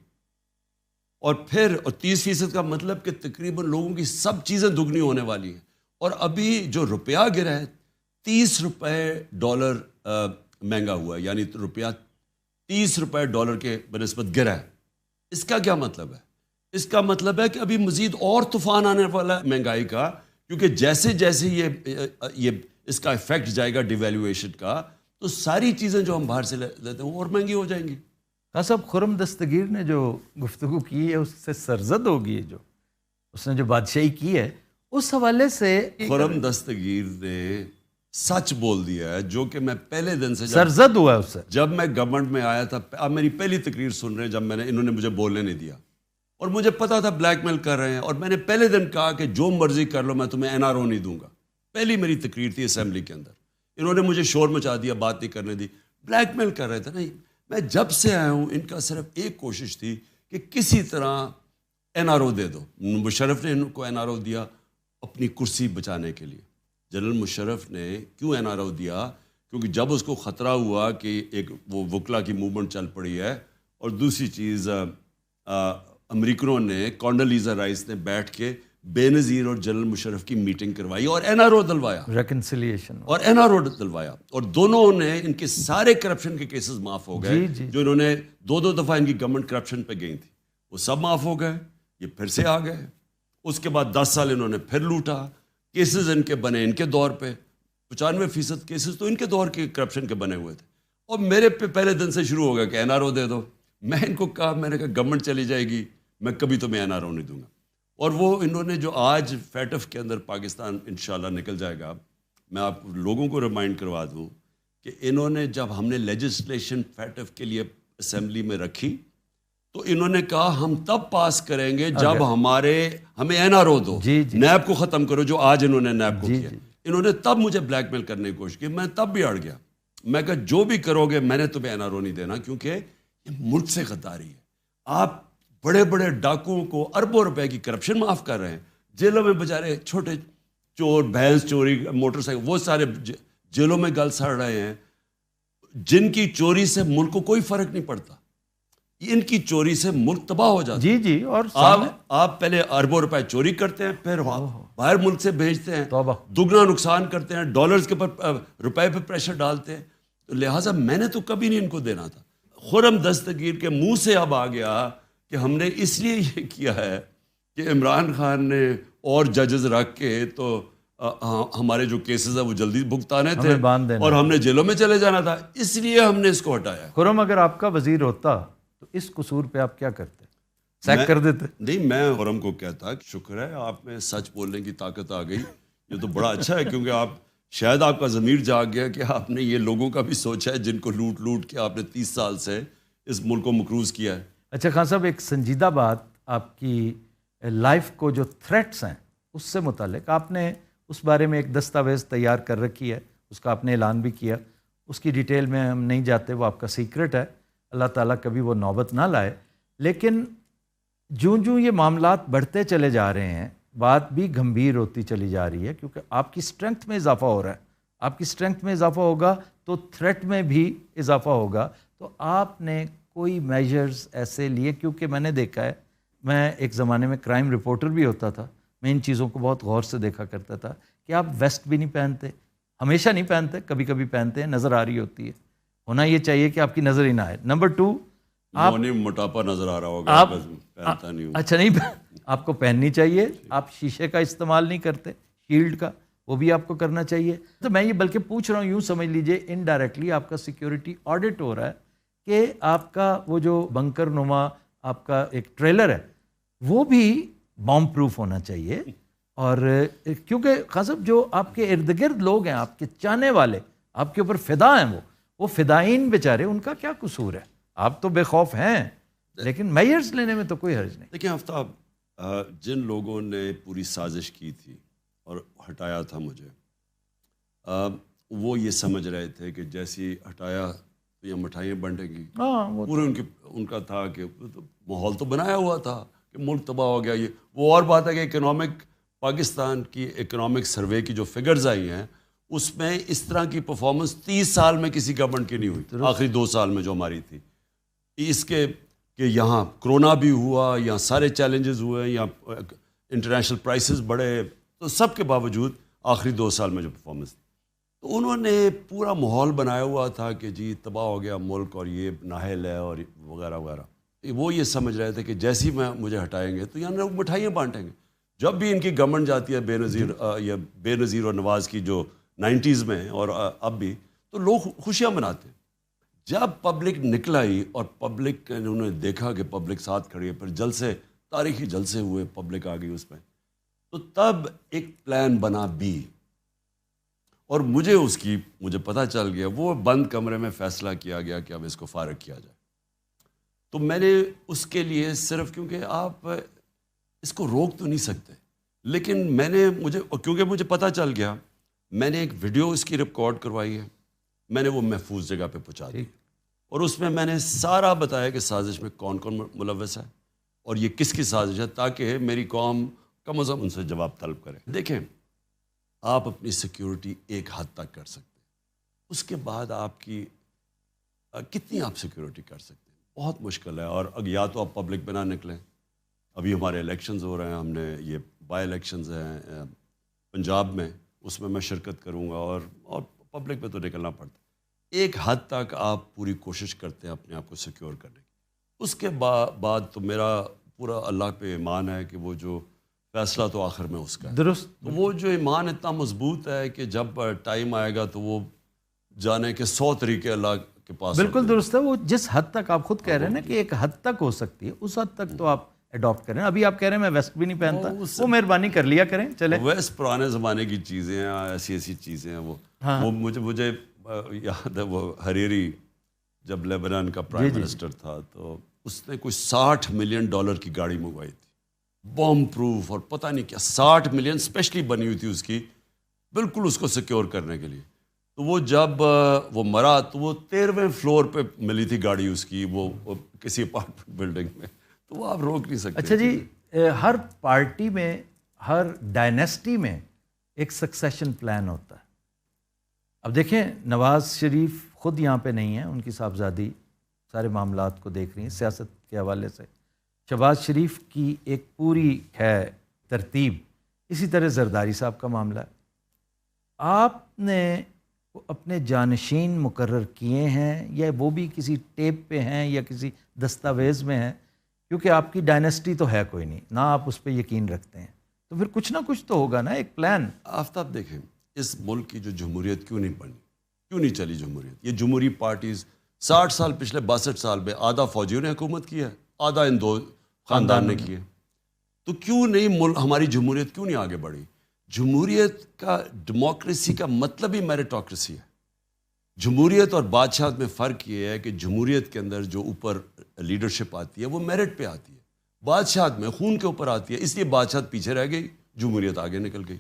اور 30% کا مطلب کہ تقریباً لوگوں کی سب چیزیں دگنی ہونے والی ہیں. اور ابھی جو روپیہ گرا ہے 30 روپے ڈالر مہنگا ہوا ہے، یعنی روپیہ 30 روپے ڈالر کے بنسبت گرا ہے. اس کا کیا مطلب ہے؟ اس کا مطلب ہے کہ ابھی مزید اور طوفان آنے والا ہے مہنگائی کا، کیونکہ جیسے جیسے یہ اس کا افیکٹ جائے گا ڈیویلیویشن کا، تو ساری چیزیں جو ہم باہر سے لیتے ہیں وہ اور مہنگی ہو جائیں گی. خان صاحب، خرم دستگیر نے جو گفتگو کی ہے اس سے سرزد ہوگی ہے، جو اس نے جو بادشاہی کی ہے اس حوالے سے. خرم دستگیر نے سچ بول دیا ہے، جو کہ میں پہلے دن سے سرزد ہوا ہے اس سے. جب میں گورنمنٹ میں آیا تھا، آپ میری پہلی تقریر سن رہے ہیں جب انہوں نے مجھے بولنے نہیں دیا، اور مجھے پتا تھا بلیک میل کر رہے ہیں، اور میں نے پہلے دن کہا کہ جو مرضی کر لو میں تمہیں NRO نہیں دوں گا. پہلی میری تقریر تھی اسمبلی کے اندر، انہوں نے مجھے شور مچا دیا، بات نہیں کرنے دی، بلیک میل کر رہے تھے. نہیں، میں جب سے آیا ہوں ان کا صرف ایک کوشش تھی کہ کسی طرح NRO دے دو. مشرف نے ان کو NRO دیا اپنی کرسی بچانے کے لیے. جنرل مشرف نے کیوں NRO دیا کیونکہ جب اس کو خطرہ ہوا کہ ایک وہ وکلا کی موومنٹ چل پڑی ہے، اور دوسری چیز امریکنوں نے کونڈولیزا رائس نے بیٹھ کے بے نظیر اور جنرل مشرف کی میٹنگ کروائی اور این آر او دلوایا، ریکنسیلیشن اور این آر او دلوایا، اور دونوں نے ان کے سارے کرپشن کے کیسز معاف ہو گئے جو انہوں نے دو دفعہ ان کی گورنمنٹ کرپشن پہ گئی تھی، وہ سب معاف ہو گئے، یہ پھر سے آ گئے۔ اس کے بعد 10 سال انہوں نے پھر لوٹا، کیسز ان کے بنے ان کے دور پہ، 95% کیسز تو ان کے دور کے کرپشن کے بنے ہوئے تھے، اور میرے پہ پہلے دن سے شروع ہو گیا کہ این آر او دے دو۔ میں ان کو کہا، میں نے کہا گورنمنٹ چلی جائے گی، میں کبھی تمہیں این آر او نہیں دوں گا۔ اور وہ انہوں نے جو آج فیٹف کے اندر پاکستان انشاءاللہ نکل جائے گا، میں آپ لوگوں کو ریمائنڈ کروا دوں کہ انہوں نے جب ہم نے لیجسلیشن فیٹف کے لیے اسمبلی میں رکھی تو انہوں نے کہا ہم تب پاس کریں گے جب ہمیں این آر او دو، نیب کو ختم کرو، جو آج انہوں نے نیب کو کیا۔ انہوں نے تب مجھے بلیک میل کرنے کی کوشش کی، میں تب بھی اڑ گیا، میں کہا جو بھی کرو گے میں نے تمہیں این آر او نہیں دینا، کیونکہ یہ ملک سے غداری ہے۔ آپ بڑے بڑے ڈاکوؤں کو اربوں روپے کی کرپشن معاف کر رہے ہیں، جیلوں میں بیچارے چھوٹے چور، بھینس چوری، موٹر سائیکل، وہ سارے جیلوں میں گل سڑ رہے ہیں، جن کی چوری سے ملک کو کوئی فرق نہیں پڑتا، ان کی چوری سے ملک تباہ ہو جاتا ہے۔ اور آپ پہلے اربوں روپے چوری کرتے ہیں، پھر باہر ملک سے بھیجتے ہیں، دگنا نقصان کرتے ہیں، ڈالرز کے اوپر روپے پہ پریشر ڈالتے ہیں، تو لہٰذا میں نے تو کبھی نہیں ان کو دینا تھا۔ خرم دستگیر کے منہ سے اب آ گیا کہ ہم نے اس لیے یہ کیا ہے کہ عمران خان نے اور ججز رکھ کے تو ہمارے جو کیسز ہیں وہ جلدی بھگتانے تھے اور ہم نے جیلوں میں چلے جانا تھا، اس لیے ہم نے اس کو ہٹایا۔ خرم اگر آپ کا وزیر ہوتا تو اس قصور پہ آپ کیا کرتے؟ سیک کر دیتے؟ نہیں، میں خرم کو کہتا کہ شکر ہے آپ میں سچ بولنے کی طاقت آ گئی، یہ تو بڑا اچھا ہے، کیونکہ آپ شاید آپ کا ضمیر جاگ گیا کہ آپ نے یہ لوگوں کا بھی سوچا ہے جن کو لوٹ لوٹ کے آپ نے 30 سال سے اس ملک کو مقروض کیا ہے۔ اچھا خان صاحب، ایک سنجیدہ بات آپ کی لائف کو جو تھریٹس ہیں اس سے متعلق، آپ نے اس بارے میں ایک دستاویز تیار کر رکھی ہے، اس کا آپ نے اعلان بھی کیا، اس کی ڈیٹیل میں ہم نہیں جاتے، وہ آپ کا سیکرٹ ہے، اللہ تعالیٰ کبھی وہ نوبت نہ لائے۔ لیکن جوں یہ معاملات بڑھتے چلے جا رہے ہیں، بات بھی گھمبیر ہوتی چلی جا رہی ہے، کیونکہ آپ کی اسٹرینتھ میں اضافہ ہو رہا ہے، آپ کی اسٹرینتھ میں اضافہ ہوگا تو تھریٹ میں بھی اضافہ ہوگا، تو آپ نے کوئی میجرز ایسے لیے؟ کیونکہ میں نے دیکھا ہے، میں ایک زمانے میں کرائم رپورٹر بھی ہوتا تھا، میں ان چیزوں کو بہت غور سے دیکھا کرتا تھا کہ آپ ویسٹ بھی نہیں پہنتے، ہمیشہ نہیں پہنتے، کبھی کبھی پہنتے ہیں، نظر آ رہی ہوتی ہے، ہونا یہ چاہیے کہ آپ کی نظر ہی نہ آئے۔ نمبر 2، آپ موٹاپا نظر آ رہا ہوگا، پہنتا نہیں ہوں۔ اچھا، نہیں، آپ کو پہننی چاہیے، آپ شیشے کا استعمال نہیں کرتے، شیلڈ کا، وہ بھی آپ کو کرنا چاہیے۔ تو میں یہ بلکہ پوچھ رہا ہوں، یوں سمجھ لیجئے انڈائریکٹلی آپ کا سیکیورٹی آڈٹ ہو رہا ہے کہ آپ کا وہ جو بنکر نما آپ کا ایک ٹریلر ہے وہ بھی بام پروف ہونا چاہیے، اور کیونکہ خان صاحب جو آپ کے ارد گرد لوگ ہیں، آپ کے چاہنے والے، آپ کے اوپر فدا ہیں، وہ فدائین بیچارے، ان کا کیا قصور ہے؟ آپ تو بے خوف ہیں، لیکن میئرز لینے میں تو کوئی حرج نہیں۔ دیکھیں آفتاب، جن لوگوں نے پوری سازش کی تھی اور ہٹایا تھا مجھے، وہ یہ سمجھ رہے تھے کہ جیسی ہٹایا تو یہ مٹھائیاں بنٹیں گی، پورے ان کا تھا کہ ماحول تو بنایا ہوا تھا کہ ملک تباہ ہو گیا۔ یہ وہ اور بات ہے کہ اکنامک، پاکستان کی اکنامک سروے کی جو فگرز آئی ہیں اس میں اس طرح کی پرفارمنس 30 سال میں کسی گورنمنٹ کی نہیں ہوئی، آخری 2 سال میں جو ہماری تھی، اس کے کہ یہاں کرونا بھی ہوا، یہاں سارے چیلنجز ہوئے، یہاں انٹرنیشنل پرائسز بڑھے، تو سب کے باوجود آخری 2 سال میں جو پرفارمنس، تو انہوں نے پورا ماحول بنایا ہوا تھا کہ جی تباہ ہو گیا ملک اور یہ نااہل ہے اور وغیرہ وغیرہ۔ وہ یہ سمجھ رہے تھے کہ جیسی میں مجھے ہٹائیں گے تو یہاں لوگ مٹھائیاں بانٹیں گے۔ جب بھی ان کی گورنمنٹ جاتی ہے بے نظیر اور نواز کی جو 90s میں اور اب بھی، تو لوگ خوشیاں مناتے ہیں۔ جب پبلک نکل آئی اور پبلک انہوں نے دیکھا کہ پبلک ساتھ کھڑی ہے، پھر جلسے، تاریخی جلسے ہوئے، پبلک آ گئی اس میں، تو تب ایک پلان بنا بی، اور مجھے پتہ چل گیا، وہ بند کمرے میں فیصلہ کیا گیا کہ اب اس کو فارغ کیا جائے۔ تو میں نے اس کے لیے صرف، کیونکہ آپ اس کو روک تو نہیں سکتے، لیکن کیونکہ مجھے پتہ چل گیا، میں نے ایک ویڈیو اس کی ریکارڈ کروائی ہے، میں نے وہ محفوظ جگہ پہ پہنچا دی، اور اس میں نے سارا بتایا کہ سازش میں کون کون ملوث ہے اور یہ کس کی سازش ہے، تاکہ میری قوم کم از کم ان سے جواب طلب کرے۔ دیکھیں، آپ اپنی سیکیورٹی ایک حد تک کر سکتے ہیں، اس کے بعد آپ کی کتنی آپ سیکیورٹی کر سکتے ہیں؟ بہت مشکل ہے. اور یا تو آپ پبلک میں نہ نکلیں. ابھی ہمارے الیکشنز ہو رہے ہیں, ہم نے یہ بائی الیکشنز ہیں پنجاب میں, اس میں شرکت کروں گا, اور پبلک میں تو نکلنا پڑتا ہے. ایک حد تک آپ پوری کوشش کرتے ہیں اپنے آپ کو سیکیور کرنے کی. اس کے بعد تو میرا پورا اللہ پہ ایمان ہے کہ وہ جو فیصلہ تو آخر میں اس کا ہے. درست. تو وہ جو ایمان اتنا مضبوط ہے کہ جب ٹائم آئے گا تو وہ جانے کے 100 طریقے اللہ کے پاس. بالکل درست ہے. وہ جس حد تک آپ خود کہہ رہے ہیں نا کہ ایک حد تک ہو سکتی ہے, اس حد تک تو آپ اڈاپٹ کریں. ابھی آپ کہہ رہے ہیں میں ویسٹ بھی نہیں پہنتا, وہ مہربانی کر لیا کریں. چلے ویسٹ پرانے زمانے کی چیزیں ہیں, ایسی چیزیں ہیں. وہ مجھے یاد ہے, وہ حریری جب لیبنان کا پرائم منسٹر تھا تو اس نے کوئی $60 ملین کی گاڑی منگوائی تھی, بوم پروف اور پتہ نہیں کیا. 60 ملین اسپیشلی بنی ہوئی تھی اس کی, بالکل اس کو سیکیور کرنے کے لیے. تو وہ جب وہ مرا تو وہ 13ویں فلور پہ ملی تھی گاڑی اس کی, وہ کسی اپارٹمنٹ بلڈنگ میں. تو وہ آپ روک نہیں سکتے. اچھا جی, ہر پارٹی میں, ہر ڈائنیسٹی میں ایک سکسیشن پلان ہوتا ہے. اب دیکھیں نواز شریف خود یہاں پہ نہیں ہیں, ان کی صاحبزادی سارے معاملات کو دیکھ رہی ہیں سیاست کے حوالے سے. شہباز شریف کی ایک پوری ہے ترتیب. اسی طرح زرداری صاحب کا معاملہ ہے. آپ نے اپنے جانشین مقرر کیے ہیں یا وہ بھی کسی ٹیپ پہ ہیں یا کسی دستاویز میں ہیں؟ کیونکہ آپ کی ڈائنیسٹی تو ہے کوئی نہیں, نہ آپ اس پہ یقین رکھتے ہیں, تو پھر کچھ نہ کچھ تو ہوگا نا, ایک پلان. آفتاب دیکھیں, اس ملک کی جو جمہوریت کیوں نہیں بنی, کیوں نہیں چلی جمہوریت؟ یہ جمہوری پارٹیز 60 سال, پچھلے 62 سال میں آدھا فوجیوں نے حکومت کی ہے, آدھا ان دو خاندان نے کی ہے. تو کیوں نہیں ہماری جمہوریت کیوں نہیں آگے بڑھی؟ جمہوریت کا, ڈیموکریسی کا مطلب ہی میرٹوکریسی ہے. جمہوریت اور بادشاہت میں فرق یہ ہے کہ جمہوریت کے اندر جو اوپر لیڈرشپ آتی ہے وہ میرٹ پہ آتی ہے, بادشاہت میں خون کے اوپر آتی ہے. اس لیے بادشاہت پیچھے رہ گئی, جمہوریت آگے نکل گئی.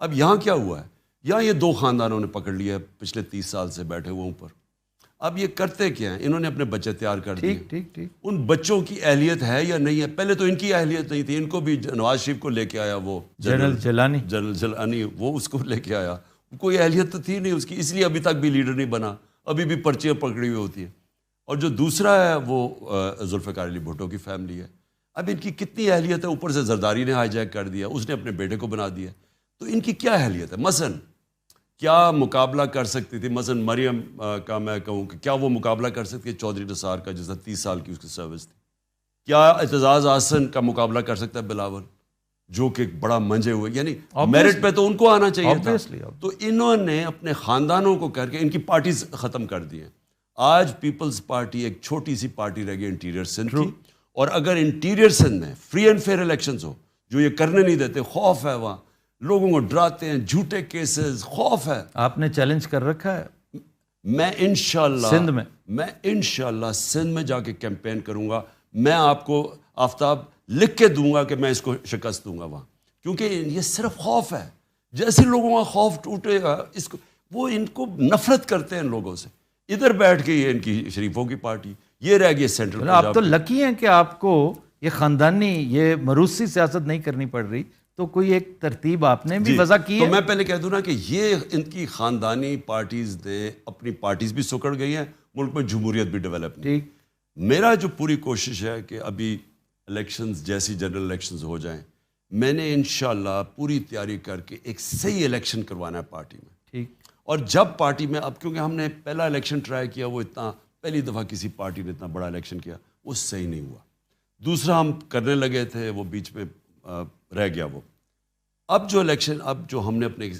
اب یہاں کیا ہوا ہے, یہاں یہ 2 خاندانوں نے پکڑ لیا ہے, پچھلے 30 سال سے بیٹھے ہوئے اوپر. اب یہ کرتے کیا ہیں, انہوں نے اپنے بچے تیار کر دیے. ٹھیک. ان بچوں کی اہلیت ہے یا نہیں ہے؟ پہلے تو ان کی اہلیت نہیں تھی, ان کو بھی نواز شریف کو لے کے آیا وہ جنرل جیلانی, وہ اس کو لے کے آیا. کوئی اہلیت تو تھی نہیں اس کی, اس لیے ابھی تک بھی لیڈر نہیں بنا, ابھی بھی پرچیاں پکڑی ہوئی ہوتی ہیں. اور جو دوسرا ہے وہ ذوالفقار علی بھٹو کی فیملی ہے. اب ان کی کتنی اہلیت ہے؟ اوپر سے زرداری نے ہائی جیک کر دیا, اس نے اپنے بیٹے کو بنا دیا. تو ان کی کیا اہلیت ہے؟ مثلا کیا مقابلہ کر سکتی تھی مثلا مریم کا, میں کہوں کہ کیا وہ مقابلہ کر سکتی ہے چودھری نثار کا, جس 30 سال کی اس کی سروس تھی؟ کیا اعتزاز احسن کا مقابلہ کر سکتا ہے بلاول, جو کہ بڑا منجے ہوئے؟ یعنی میرٹ پہ تو ان کو آنا چاہیے تھا. تو انہوں نے اپنے خاندانوں کو کر کے ان کی پارٹیز ختم کر دی ہیں. آج پیپلز پارٹی ایک چھوٹی سی پارٹی رہ گئی انٹیریئر سندھ کی, اور اگر انٹیریئر سندھ میں فری اینڈ فیئر الیکشنز ہو, جو یہ کرنے نہیں دیتے, خوف ہے وہاں, لوگوں کو ڈراتے ہیں, جھوٹے کیسز, خوف ہے. آپ نے چیلنج کر رکھا ہے؟ میں انشاءاللہ سندھ میں جا کے کیمپین کروں گا. میں آپ کو آفتاب لکھ کے دوں گا کہ میں اس کو شکست دوں گا وہاں, کیونکہ یہ صرف خوف ہے. جیسے لوگوں کا خوف ٹوٹے گا, اس کو وہ ان کو نفرت کرتے ہیں ان لوگوں سے. ادھر بیٹھ کے یہ ان کی شریفوں کی پارٹی, یہ رہ گئی سینٹرل. آپ تو لکی ہیں کہ آپ کو یہ خاندانی, یہ مروسی سیاست نہیں کرنی پڑ رہی, تو کوئی ایک ترتیب آپ نے بھی وضع کی ہے. تو میں پہلے کہہ دوں نا کہ یہ ان کی خاندانی پارٹیز نے اپنی پارٹیز بھی سکڑ گئی ہیں, ملک میں جمہوریت بھی ڈیولپ نہیں. میرا جو پوری کوشش ہے کہ ابھی الیکشنز جیسی جنرل الیکشنز ہو جائیں, میں نے انشاءاللہ پوری تیاری کر کے ایک صحیح الیکشن کروانا ہے پارٹی میں. اور جب پارٹی میں, اب کیونکہ ہم نے پہلا الیکشن ٹرائی کیا, وہ اتنا پہلی دفعہ کسی پارٹی نے اتنا بڑا الیکشن کیا, وہ صحیح نہیں ہوا. دوسرا ہم کرنے لگے تھے, وہ بیچ میں رہ گیا وہ. اب جو الیکشن, اب جو ہم نے اپنی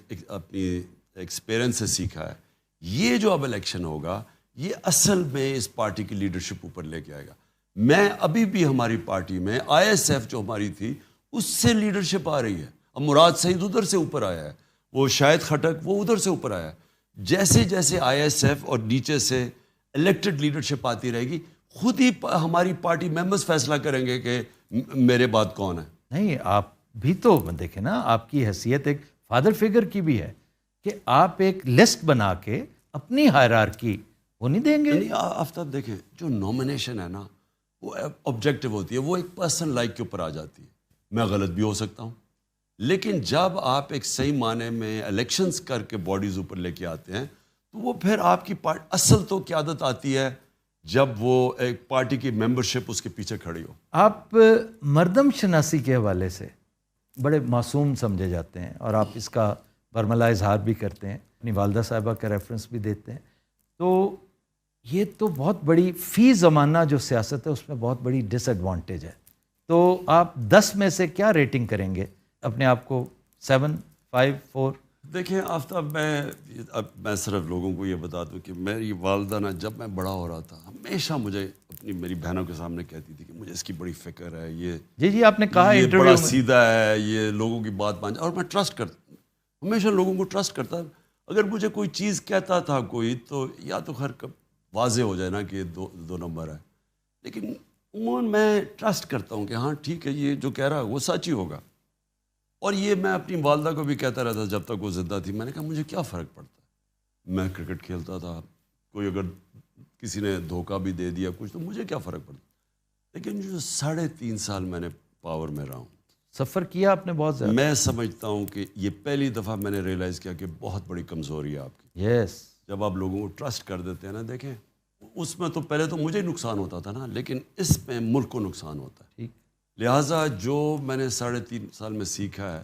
ایکسپیرئنس سے سیکھا ہے, یہ جو اب الیکشن ہوگا, یہ اصل میں اس پارٹی کی لیڈرشپ اوپر لے کے آئے گا. میں ابھی بھی ہماری پارٹی میں ISF جو ہماری تھی, اس سے لیڈرشپ آ رہی ہے. اب مراد سعید ادھر سے اوپر آیا ہے, وہ شاہد خٹک وہ ادھر سے اوپر آیا ہے. جیسے جیسے ISF اور نیچے سے الیکٹڈ لیڈرشپ آتی رہے گی, خود ہی ہماری پارٹی ممبرز فیصلہ کریں گے کہ میرے بعد کون ہے. نہیں, آپ بھی تو دیکھیں نا, آپ کی حیثیت ایک فادر فگر کی بھی ہے کہ آپ ایک لسٹ بنا کے اپنی ہائرارکی وہ نہیں دیں گے. آفتاب دیکھیں, جو نومینیشن ہے نا, وہ آبجیکٹیو ہوتی ہے, وہ ایک پرسن لائک کے اوپر آ جاتی ہے. میں غلط بھی ہو سکتا ہوں, لیکن جب آپ ایک صحیح معنی میں الیکشنز کر کے باڈیز اوپر لے کے آتے ہیں, تو تو وہ پھر آپ کی اصل تو قیادت آتی ہے جب وہ ایک پارٹی کی ممبرشپ اس کے پیچھے کھڑی ہو. آپ مردم شناسی کے حوالے سے بڑے معصوم سمجھے جاتے ہیں اور آپ اس کا برملا اظہار بھی کرتے ہیں, اپنی والدہ صاحبہ کا ریفرنس بھی دیتے ہیں. تو یہ تو بہت بڑی فی زمانہ جو سیاست ہے اس میں بہت بڑی ڈس ایڈوانٹیج ہے. تو آپ 10 میں سے کیا ریٹنگ کریں گے اپنے آپ کو؟ 7, 5, 4؟ دیکھیں آفتاب, میں صرف لوگوں کو یہ بتا دوں کہ میری والدہ نا جب میں بڑا ہو رہا تھا ہمیشہ مجھے میری بہنوں کے سامنے کہتی تھی کہ مجھے اس کی بڑی فکر ہے, یہ جی آپ نے کہا یہ انٹرویو بڑا میں. سیدھا ہے, یہ لوگوں کی بات مان, اور میں ٹرسٹ کرتا, ہمیشہ لوگوں کو ٹرسٹ کرتا. اگر مجھے کوئی چیز کہتا تھا کوئی, تو یا تو خیر واضح ہو جائے نا کہ دو نمبر ہے, لیکن عموماً میں ٹرسٹ کرتا ہوں کہ ہاں ٹھیک ہے, یہ جو کہہ رہا ہے وہ سچ ہی ہوگا. اور یہ میں اپنی والدہ کو بھی کہتا رہتا جب تک وہ زندہ تھی. میں نے کہا مجھے کیا فرق پڑتا ہے, میں کرکٹ کھیلتا تھا, کوئی اگر کسی نے دھوکہ بھی دے دیا کچھ تو مجھے کیا فرق پڑتا. لیکن جو 3.5 سال میں نے پاور میں رہا ہوں, سفر کیا آپ نے بہت زیادہ. میں سمجھتا ہوں کہ یہ پہلی دفعہ میں نے ریئلائز کیا کہ بہت بڑی کمزوری ہے آپ کی. یس. جب آپ لوگوں کو ٹرسٹ کر دیتے ہیں نا, دیکھیں اس میں تو پہلے تو مجھے نقصان ہوتا تھا نا, لیکن اس میں ملک کو نقصان ہوتا ہے. ٹھیک. لہٰذا جو میں نے 3.5 سال میں سیکھا ہے,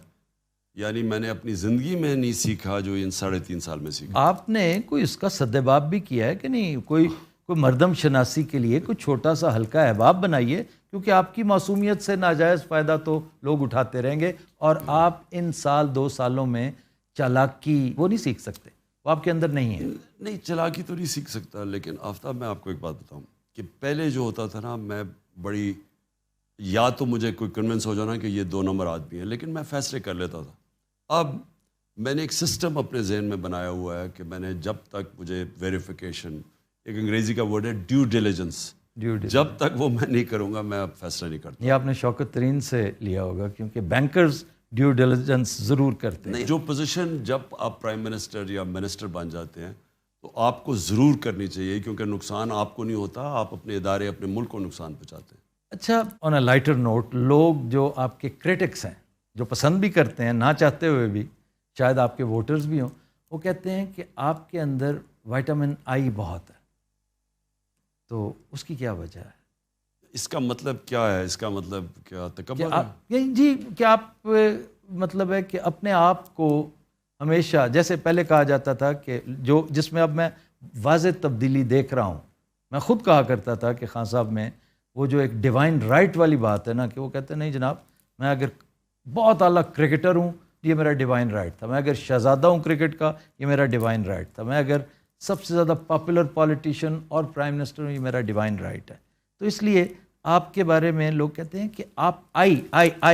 یعنی میں نے اپنی زندگی میں نہیں سیکھا جو ان 3.5 سال میں سیکھا. آپ نے کوئی اس کا سدباب بھی کیا ہے کہ نہیں؟ کوئی مردم شناسی کے لیے کوئی چھوٹا سا ہلکا احباب بنائیے, کیونکہ آپ کی معصومیت سے ناجائز فائدہ تو لوگ اٹھاتے رہیں گے, اور آپ ان 2 سالوں میں چالاکی وہ نہیں سیکھ سکتے, وہ آپ کے اندر نہیں ہے. نہیں, چالاکی تو نہیں سیکھ سکتا, لیکن آفتاب میں آپ کو ایک بات بتاؤں کہ پہلے جو ہوتا تھا نا, میں بڑی, یا تو مجھے کوئی کنونس ہو جانا کہ یہ 2 نمبر آدمی ہے, لیکن میں فیصلے کر لیتا تھا. اب میں نے ایک سسٹم اپنے ذہن میں بنایا ہوا ہے کہ میں نے جب تک مجھے ویریفیکیشن, ایک انگریزی کا ورڈ ہے ڈیو ڈیلیجنس, جب تک وہ میں نہیں کروں گا میں اب فیصلہ نہیں کرتا. یہ آپ نے شوکت ترین سے لیا ہوگا, کیونکہ بینکرز ڈیو ڈیلیجنس ضرور کرتے ہیں. نہیں, جو پوزیشن جب آپ پرائم منسٹر یا منسٹر بن جاتے ہیں تو آپ کو ضرور کرنی چاہیے, کیونکہ نقصان آپ کو نہیں ہوتا, آپ اپنے ادارے اپنے ملک کو نقصان پہنچاتے ہیں. اچھا, آن اے لائٹر نوٹ, لوگ جو آپ کے کرٹکس ہیں, جو پسند بھی کرتے ہیں نہ چاہتے ہوئے بھی, شاید آپ کے ووٹرز بھی ہوں, وہ کہتے ہیں کہ آپ کے اندر وائٹامن آئی بہت ہے. تو اس کی کیا وجہ ہے؟ اس کا مطلب کیا ہے؟ اس کا مطلب کیا تکبر ہے؟ جی, کہ آپ مطلب ہے کہ اپنے آپ کو ہمیشہ, جیسے پہلے کہا جاتا تھا کہ جس میں اب میں واضح تبدیلی دیکھ رہا ہوں, میں خود کہا کرتا تھا کہ خان صاحب میں وہ جو ایک ڈیوائن رائٹ والی بات ہے نا, کہ وہ کہتے ہیں نہیں جناب, میں اگر بہت اعلیٰ کرکٹر ہوں یہ میرا ڈیوائن رائٹ تھا, میں اگر شہزادہ ہوں کرکٹ کا یہ میرا ڈیوائن رائٹ تھا, میں اگر سب سے زیادہ پاپولر پالیٹیشین اور پرائم منسٹر ہوں یہ میرا ڈیوائن رائٹ ہے. تو اس لیے آپ کے بارے میں لوگ کہتے ہیں کہ آپ آئی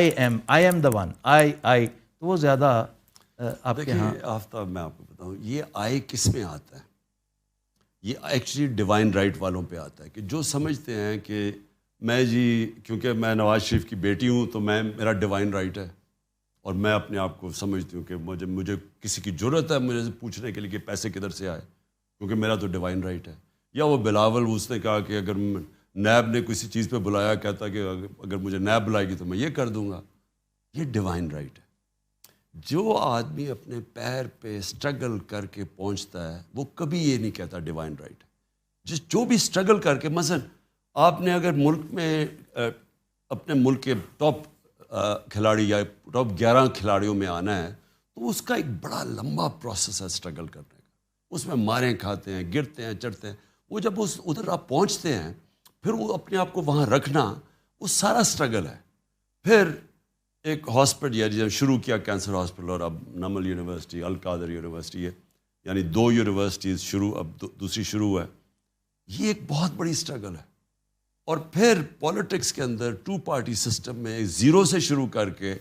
ایم دا ون, آئی, تو وہ زیادہ آپ کے ہاں. آفتاب میں آپ کو بتاؤں, یہ آئی کس میں آتا ہے؟ یہ ایکچولی ڈیوائن رائٹ والوں پہ آتا ہے, کہ جو سمجھتے ہیں کہ میں جی کیونکہ میں نواز شریف کی بیٹی ہوں تو میرا ڈیوائن رائٹ ہے, اور میں اپنے آپ کو سمجھتی ہوں کہ مجھے کسی کی ضرورت ہے مجھے پوچھنے کے لیے کہ پیسے کدھر سے آئے, کیونکہ میرا تو ڈیوائن رائٹ ہے. یا وہ بلاول, اس نے کہا کہ اگر نیب نے کسی چیز پہ بلایا, کہتا کہ اگر مجھے نیب بلائے گی تو میں یہ کر دوں گا. یہ ڈیوائن رائٹ ہے. جو آدمی اپنے پیر پہ اسٹرگل کر کے پہنچتا ہے وہ کبھی یہ نہیں کہتا ڈیوائن رائٹ ہے. جو بھی اسٹرگل کر کے, مثلا آپ نے اگر ملک میں اپنے ملک کے ٹاپ کھلاڑی یا ٹاپ 11 کھلاڑیوں میں آنا ہے تو اس کا ایک بڑا لمبا پروسیس ہے اسٹرگل کرنے کا. اس میں ماریں کھاتے ہیں, گرتے ہیں, چڑھتے ہیں. وہ جب ادھر آپ پہنچتے ہیں پھر وہ اپنے آپ کو وہاں رکھنا وہ سارا اسٹرگل ہے. پھر ایک ہاسپٹل, یا جب شروع کیا کینسر ہاسپٹل, اور اب نمل یونیورسٹی, القادر یونیورسٹی ہے, یعنی 2 یونیورسٹیز شروع, اب دوسری شروع ہے. یہ ایک بہت بڑی اسٹرگل ہے. اور پھر پولیٹکس کے اندر 2 پارٹی سسٹم میں 0 سے شروع کر کے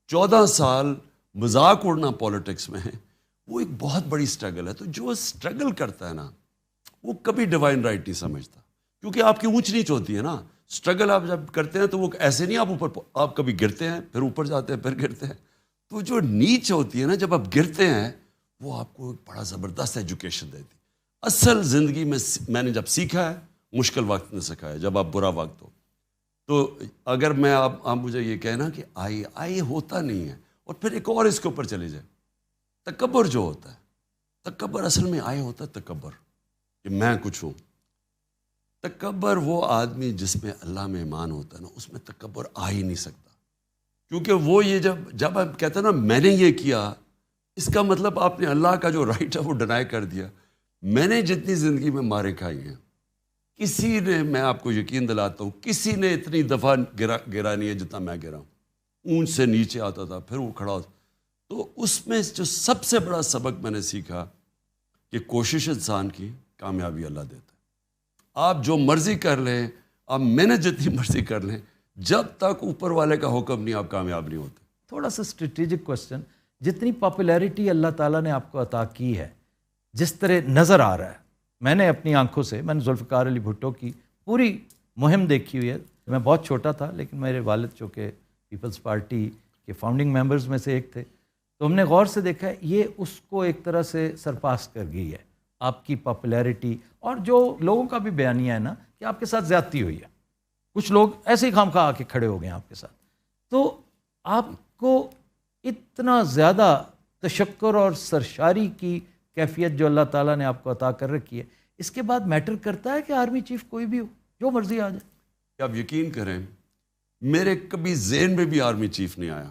14 سال مذاق اڑنا پولیٹکس میں ہے, وہ ایک بہت بڑی اسٹرگل ہے. تو جو اسٹرگل کرتا ہے نا وہ کبھی ڈیوائن رائٹ نہیں سمجھتا, کیونکہ آپ کی اونچ نیچ ہوتی ہے نا. اسٹرگل آپ جب کرتے ہیں تو وہ ایسے نہیں, آپ اوپر, آپ کبھی گرتے ہیں پھر اوپر جاتے ہیں پھر گرتے ہیں. تو جو نیچ ہوتی ہے نا جب آپ گرتے ہیں وہ آپ کو ایک بڑا زبردست ایجوکیشن دیتی. اصل زندگی میں نے جب سیکھا ہے, مشکل وقت نے سکھایا, جب آپ برا وقت ہو. تو اگر میں آپ مجھے یہ کہنا کہ آئی ہوتا نہیں ہے. اور پھر ایک اور اس کے اوپر چلے جائے, تکبر جو ہوتا ہے, تکبر اصل میں آئے ہوتا ہے تکبر کہ میں کچھ ہوں. تکبر وہ آدمی جس میں اللہ میں ایمان ہوتا ہے نا, اس میں تکبر آ ہی نہیں سکتا. کیونکہ وہ یہ جب آپ کہتے ہیں نا میں نے یہ کیا, اس کا مطلب آپ نے اللہ کا جو رائٹ ہے وہ ڈینائی کر دیا. میں نے جتنی زندگی میں مارے کھائی ہیں, کسی نے, میں آپ کو یقین دلاتا ہوں, کسی نے اتنی دفعہ گرا نہیں ہے جتنا میں گرا ہوں. اونچ سے نیچے آتا تھا پھر وہ کھڑا ہوتا. تو اس میں جو سب سے بڑا سبق میں نے سیکھا کہ کوشش انسان کی کامیابی اللہ دیتا ہے. آپ جو مرضی کر لیں, آپ محنت جتنی مرضی کر لیں, جب تک اوپر والے کا حکم نہیں آپ کامیاب نہیں ہوتے. تھوڑا سا اسٹریٹجک کوشچن, جتنی پاپولیرٹی اللہ تعالیٰ نے آپ کو عطا کی ہے, جس طرح نظر آ رہا ہے, میں نے اپنی آنکھوں سے, میں نے ذوالفقار علی بھٹو کی پوری مہم دیکھی ہوئی ہے. میں بہت چھوٹا تھا لیکن میرے والد چونکہ پیپلز پارٹی کے فاؤنڈنگ ممبرز میں سے ایک تھے, تو ہم نے غور سے دیکھا ہے یہ اس کو ایک طرح سے سرپاس کر گئی ہے آپ کی پاپولیرٹی. اور جو لوگوں کا بھی بیانیہ ہے نا کہ آپ کے ساتھ زیادتی ہوئی ہے, کچھ لوگ ایسے ہی خام خواہ آ کے کھڑے ہو گئے ہیں آپ کے ساتھ, تو آپ کو اتنا زیادہ تشکر اور سرشاری کی کیفیت جو اللہ تعالیٰ نے آپ کو عطا کر رکھی ہے, اس کے بعد میٹر کرتا ہے کہ آرمی چیف کوئی بھی ہو, جو مرضی آ جائے. آپ یقین کریں میرے کبھی ذہن میں بھی آرمی چیف نہیں آیا.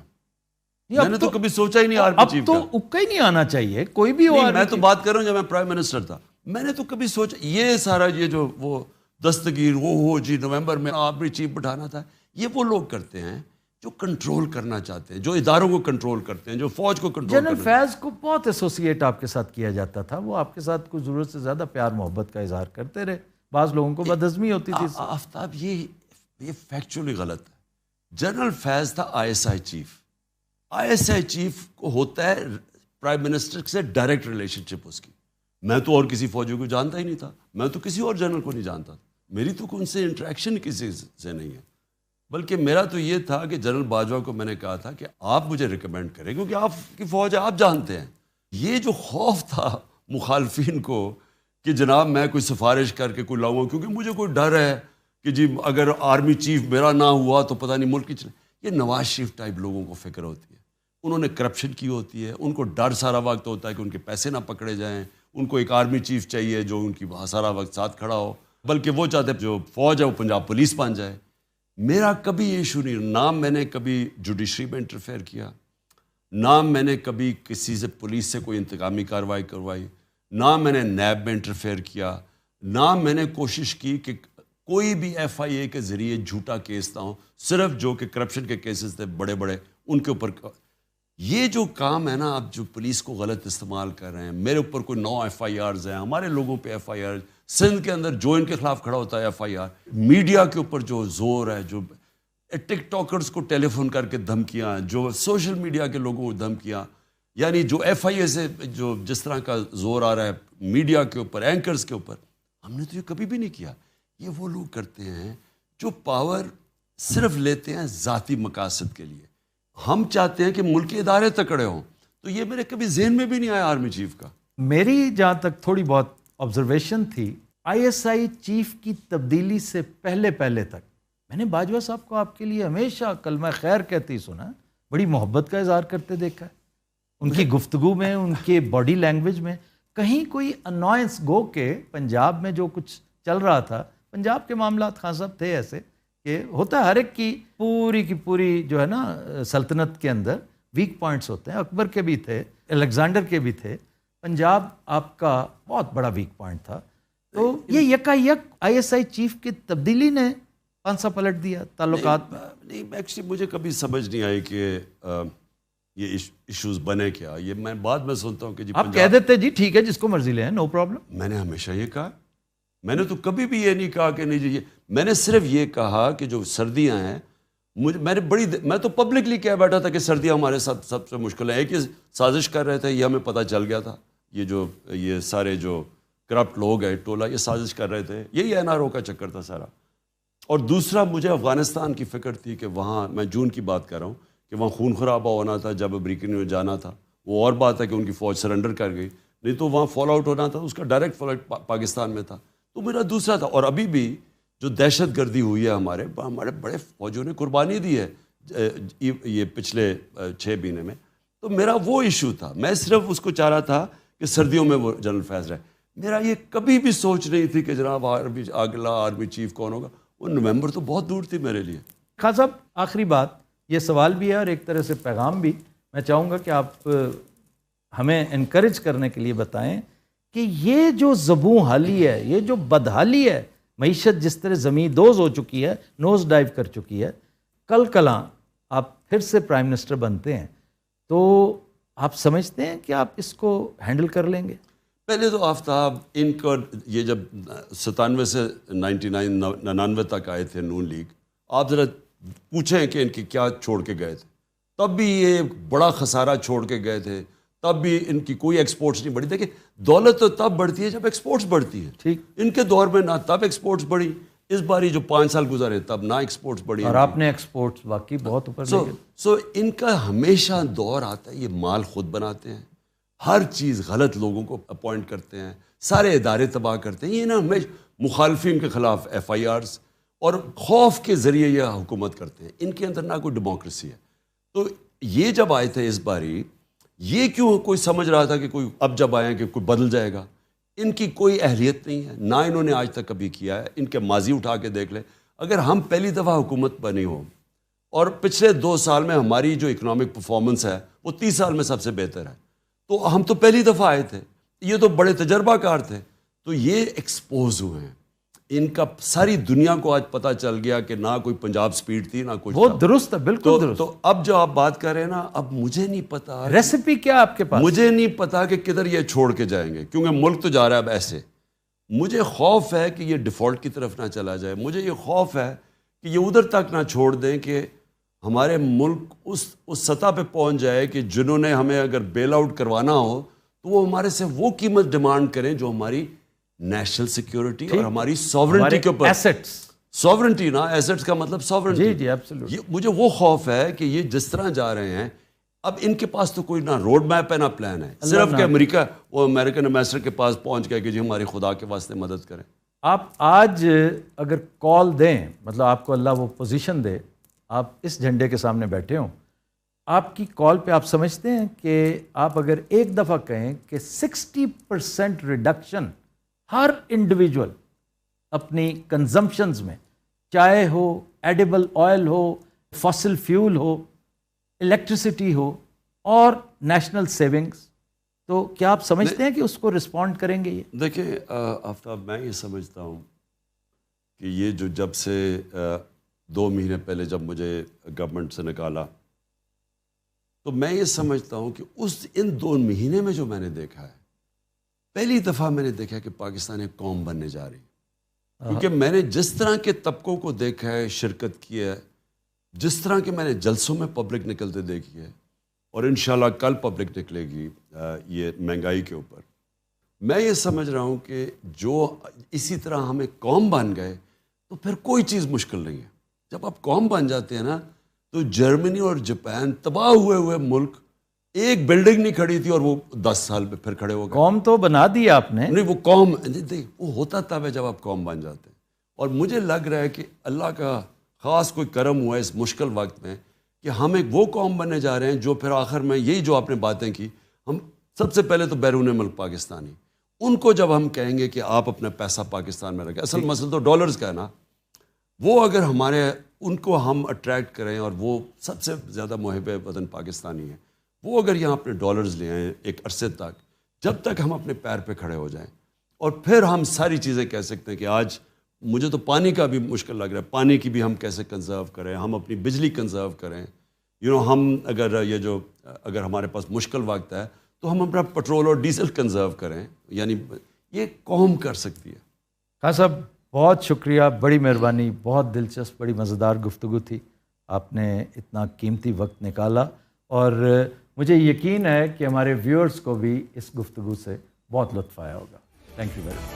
میں نے تو کبھی سوچا ہی نہیں آرمی چیف کا. اب تو اکا ہی نہیں آنا چاہیے کوئی بھی ہو. میں تو بات کر رہا ہوں جب میں پرائم منسٹر تھا, میں نے تو کبھی سوچا یہ سارا یہ جو وہ دستگیر وہ ہو جی نومبر میں آرمی چیف بٹھانا تھا, یہ وہ لوگ کرتے ہیں جو کنٹرول کرنا چاہتے ہیں, جو اداروں کو کنٹرول کرتے ہیں, جو فوج کو کنٹرول کرتے ہیں. جنرل فیض کو بہت ایسوسیٹ آپ کے ساتھ کیا جاتا تھا, وہ آپ کے ساتھ کچھ ضرورت سے زیادہ پیار محبت کا اظہار کرتے رہے, بعض لوگوں کو بدہضمی ہوتی تھی. آفتاب یہ فیکچولی غلط ہے. جنرل فیض تھا I S I chief. I S I chief کو ہوتا ہے پرائم منسٹر سے ڈائریکٹ ریلیشن شپ اس کی. میں تو اور کسی فوجی کو جانتا ہی نہیں تھا, میں تو کسی اور جنرل کو نہیں جانتا تھا, میری تو ان سے انٹریکشن کسی سے نہیں ہے. بلکہ میرا تو یہ تھا کہ جنرل باجوہ کو میں نے کہا تھا کہ آپ مجھے ریکمینڈ کریں کیونکہ آپ کی فوج ہے, آپ جانتے ہیں. یہ جو خوف تھا مخالفین کو کہ جناب میں کوئی سفارش کر کے کوئی لاؤں گا کیونکہ مجھے کوئی ڈر ہے کہ جی اگر آرمی چیف میرا نہ ہوا تو پتہ نہیں ملک کی چلے. یہ نواز شریف ٹائپ لوگوں کو فکر ہوتی ہے, انہوں نے کرپشن کی ہوتی ہے, ان کو ڈر سارا وقت ہوتا ہے کہ ان کے پیسے نہ پکڑے جائیں, ان کو ایک آرمی چیف چاہیے جو ان کی سارا وقت ساتھ کھڑا ہو, بلکہ وہ چاہتے ہیں جو فوج ہے وہ پنجاب پولیس بن جائے. میرا کبھی ایشو نہیں, نہ میں نے کبھی جوڈیشری میں انٹرفیئر کیا, نہ میں نے کبھی کسی سے پولیس سے کوئی انتقامی کارروائی کروائی, نہ میں نے نیب میں انٹرفیئر کیا, نہ میں نے کوشش کی کہ کوئی بھی ایف آئی اے کے ذریعے جھوٹا کیس نہ ہو, صرف جو کہ کرپشن کے کیسز تھے بڑے بڑے ان کے اوپر. یہ جو کام ہے نا آپ جو پولیس کو غلط استعمال کر رہے ہیں, میرے اوپر کوئی 9 ایف آئی آرز ہیں, ہمارے لوگوں پہ ایف آئی آر, سندھ کے اندر جو ان کے خلاف کھڑا ہوتا ہے ایف آئی آر, میڈیا کے اوپر جو زور ہے, جو ٹک ٹاکرز کو ٹیلی فون کر کے دھمکیاں, جو سوشل میڈیا کے لوگوں کو دھمکیاں, یعنی جو ایف آئی اے سے جو جس طرح کا زور آ رہا ہے میڈیا کے اوپر, اینکرز کے اوپر, ہم نے تو یہ کبھی بھی نہیں کیا. یہ وہ لوگ کرتے ہیں جو پاور صرف لیتے ہیں ذاتی مقاصد کے لیے. ہم چاہتے ہیں کہ ملک کے ادارے تکڑے ہوں, تو یہ میرے کبھی ذہن میں بھی نہیں آیا آرمی چیف کا. میری جہاں تک تھوڑی بہت آبزرویشن تھی, آئی ایس آئی چیف کی تبدیلی سے پہلے تک میں نے باجوہ صاحب کو آپ کے لیے ہمیشہ کلمہ خیر کہتے ہی سنا, بڑی محبت کا اظہار کرتے دیکھا ہے. ان کی گفتگو میں, ان کے باڈی لینگویج میں کہیں کوئی انوائنس, گو کہ پنجاب میں جو کچھ چل رہا تھا, پنجاب کے معاملات خان صاحب تھے ایسے کہ ہوتا ہے ہر ایک کی پوری جو ہے نا سلطنت کے اندر ویک پوائنٹس ہوتے ہیں. اکبر کے بھی تھے, الیگزینڈر کے بھی تھے, پنجاب آپ کا بہت بڑا ویک پوائنٹ تھا. تو یہ یکایک آئی ایس آئی چیف کی تبدیلی نے پانسا پلٹ دیا تعلقات میں. نہیں ایکچولی مجھے کبھی سمجھ نہیں آئی کہ یہ ایشوز بنے کیا. یہ میں بعد میں سنتا ہوں کہ جی آپ کہہ دیتے جی ٹھیک ہے جس کو مرضی لیں, نو پرابلم. میں نے ہمیشہ یہ کہا, میں نے تو کبھی بھی یہ نہیں کہا کہ نہیں جی, میں نے صرف یہ کہا کہ جو سردیاں ہیں میں تو پبلکلی کہہ بیٹھا تھا کہ سردیاں ہمارے ساتھ سب سے مشکل ہیں. ایک ہی سازش کر رہے تھے, یہ ہمیں پتہ چل گیا تھا, یہ سارے جو کرپٹ لوگ ہیں ٹولہ یہ سازش کر رہے تھے, یہی این آر او کا چکر تھا سارا. اور دوسرا مجھے افغانستان کی فکر تھی کہ وہاں, میں جون کی بات کر رہا ہوں, کہ وہاں خون خرابہ ہونا تھا. جب امریکن میں جانا تھا وہ اور بات ہے کہ ان کی فوج سرنڈر کر گئی, نہیں تو وہاں فال آؤٹ ہونا تھا, اس کا ڈائریکٹ فال آؤٹ پاکستان میں تھا. تو میرا دوسرا تھا. اور ابھی بھی جو دہشت گردی ہوئی ہے ہمارے بڑے فوجوں نے قربانی دی ہے یہ پچھلے 6 مہینے میں, تو میرا وہ ایشو تھا. میں صرف اس کو چاہ رہا تھا کہ کہ سردیوں میں وہ جنرل فیض رہے. میرا یہ کبھی بھی سوچ نہیں تھی کہ جناب اگلا آرمی چیف کون ہوگا. وہ نومبر تو بہت دور تھی میرے لیے. خان صاحب آخری بات، یہ سوال بھی ہے اور ایک طرح سے پیغام بھی. میں چاہوں گا کہ آپ ہمیں انکریج کرنے کے لیے بتائیں کہ یہ جو زبوں حالی ہے، یہ جو بدحالی ہے، معیشت جس طرح زمین دوز ہو چکی ہے، نوز ڈائیو کر چکی ہے، کل کلاں آپ پھر سے پرائم منسٹر بنتے ہیں تو آپ سمجھتے ہیں کہ آپ اس کو ہینڈل کر لیں گے؟ پہلے تو آفتاب ان کا یہ جب 97 سے 99 تک آئے تھے نون لیگ، آپ ذرا پوچھیں کہ ان کی کیا چھوڑ کے گئے تھے. تب بھی یہ بڑا خسارہ چھوڑ کے گئے تھے، تب بھی ان کی کوئی ایکسپورٹس نہیں بڑھی. دیکھیں دولت تو تب بڑھتی ہے جب ایکسپورٹس بڑھتی ہے. ٹھیک، ان کے دور میں نہ تب ایکسپورٹس بڑھی. اس باری جو 5 سال گزارے تب نہ ایکسپورٹس بڑھی. اور آپ نے ایکسپورٹس واقعی بہت اوپر لے گئے. سو ان کا ہمیشہ دور آتا ہے، یہ مال خود بناتے ہیں، ہر چیز غلط لوگوں کو اپوائنٹ کرتے ہیں، سارے ادارے تباہ کرتے ہیں. یہ نا ہمیشہ مخالفین کے خلاف FIRs اور خوف کے ذریعے یہ حکومت کرتے ہیں. ان کے اندر نہ کوئی ڈیموکریسی ہے. تو یہ جب آئے تھے اس باری، یہ کیوں کوئی سمجھ رہا تھا کہ کوئی اب جب آئے ہیں کہ کوئی بدل جائے گا. ان کی کوئی اہلیت نہیں ہے، نہ انہوں نے آج تک کبھی کیا ہے. ان کے ماضی اٹھا کے دیکھ لیں. اگر ہم پہلی دفعہ حکومت بنی ہو اور پچھلے 2 سال میں ہماری جو اکنامک پرفارمنس ہے وہ 30 سال میں سب سے بہتر ہے، تو ہم تو پہلی دفعہ آئے تھے. یہ تو بڑے تجربہ کار تھے. تو یہ ایکسپوز ہوئے ہیں. ان کا ساری دنیا کو آج پتہ چل گیا کہ نہ کوئی پنجاب سپیڈ تھی نہ کوئی. وہ درست ہے، بالکل درست. تو اب جو آپ بات کر رہے ہیں نا، اب مجھے نہیں پتا ریسیپی کیا آپ کے پاس؟ مجھے نہیں پتا کہ کدھر یہ چھوڑ کے جائیں گے، کیونکہ ملک تو جا رہا ہے اب ایسے. مجھے خوف ہے کہ یہ ڈیفالٹ کی طرف نہ چلا جائے. مجھے یہ خوف ہے کہ یہ ادھر تک نہ چھوڑ دیں کہ ہمارے ملک اس سطح پہ پہنچ جائے کہ جنہوں نے ہمیں اگر بیل آؤٹ کروانا ہو تو وہ ہمارے سے وہ قیمت ڈیمانڈ کریں جو ہماری نیشنل سیکیورٹی اور ہماری ساورنٹی کے اوپر. ایسٹس، ساورنٹی نا، ایسٹس کا مطلب ساورنٹی. جی ایبسلیوٹلی. مجھے وہ خوف ہے کہ یہ جس طرح جا رہے ہیں اب ان کے پاس تو کوئی نہ روڈ میپ ہے نہ پلان ہے. صرف کہ امریکہ وہ امریکن ایمبیسڈر کے پاس پہنچ گیا کہ جی ہماری خدا کے واسطے مدد کریں. آپ آج اگر کال دیں، مطلب آپ کو اللہ وہ پوزیشن دے، آپ اس جھنڈے کے سامنے بیٹھے ہوں، آپ کی کال پہ آپ سمجھتے ہیں کہ آپ اگر ایک دفعہ کہیں کہ 60% ریڈکشن ہر انڈیویجول اپنی کنزمپشنز میں، چائے ہو، ایڈیبل آئل ہو، فاسل فیول ہو، الیکٹریسٹی ہو اور نیشنل سیونگز، تو کیا آپ سمجھتے ہیں کہ اس کو رسپونڈ کریں گے؟ یہ دیکھیں آفتاب، میں یہ سمجھتا ہوں کہ یہ جو جب سے 2 مہینے پہلے جب مجھے گورنمنٹ سے نکالا، تو میں یہ سمجھتا ہوں کہ ان 2 مہینے میں جو میں نے دیکھا ہے، پہلی دفعہ میں نے دیکھا کہ پاکستان ایک قوم بننے جا رہی. کیونکہ میں نے جس طرح کے طبقوں کو دیکھا ہے، شرکت کی ہے، جس طرح کے میں نے جلسوں میں پبلک نکلتے دیکھی ہے، اور انشاءاللہ کل پبلک نکلے گی یہ مہنگائی کے اوپر، میں یہ سمجھ رہا ہوں کہ جو اسی طرح ہم ایک قوم بن گئے تو پھر کوئی چیز مشکل نہیں ہے. جب آپ قوم بن جاتے ہیں نا، تو جرمنی اور جاپان تباہ ہوئے ملک، ایک بلڈنگ نہیں کھڑی تھی اور وہ 10 سال پہ پھر کھڑے ہو گئے. قوم تو بنا دی آپ نے. نہیں، وہ قوم وہ ہوتا تب ہے جب آپ قوم بن جاتے ہیں. اور مجھے لگ رہا ہے کہ اللہ کا خاص کوئی کرم ہوا ہے اس مشکل وقت میں کہ ہم ایک وہ قوم بننے جا رہے ہیں جو پھر آخر میں یہی جو آپ نے باتیں کی، ہم سب سے پہلے تو بیرون ملک پاکستانی، ان کو جب ہم کہیں گے کہ آپ اپنا پیسہ پاکستان میں رکھیں، اصل مسئلہ تو ڈالرز کا ہے نا، وہ اگر ہمارے ان کو ہم اٹریکٹ کریں، اور وہ سب سے زیادہ محب وطن پاکستانی ہیں، وہ اگر یہاں اپنے ڈالرز لے آئیں ایک عرصے تک، جب تک ہم اپنے پیر پہ کھڑے ہو جائیں، اور پھر ہم ساری چیزیں کہہ سکتے ہیں کہ آج مجھے تو پانی کا بھی مشکل لگ رہا ہے، پانی کی بھی ہم کیسے کنزرو کریں، ہم اپنی بجلی کنزرو کریں. ہم اگر ہمارے پاس مشکل وقت ہے تو ہم اپنا پٹرول اور ڈیزل کنزرو کریں. یعنی یہ قوم کر سکتی ہے. خان صاحب بہت شکریہ، بڑی مہربانی، بہت دلچسپ، بڑی مزیدار گفتگو تھی. آپ نے اتنا قیمتی وقت نکالا، اور مجھے یقین ہے کہ ہمارے ویورز کو بھی اس گفتگو سے بہت لطف آیا ہوگا. Thank you very much.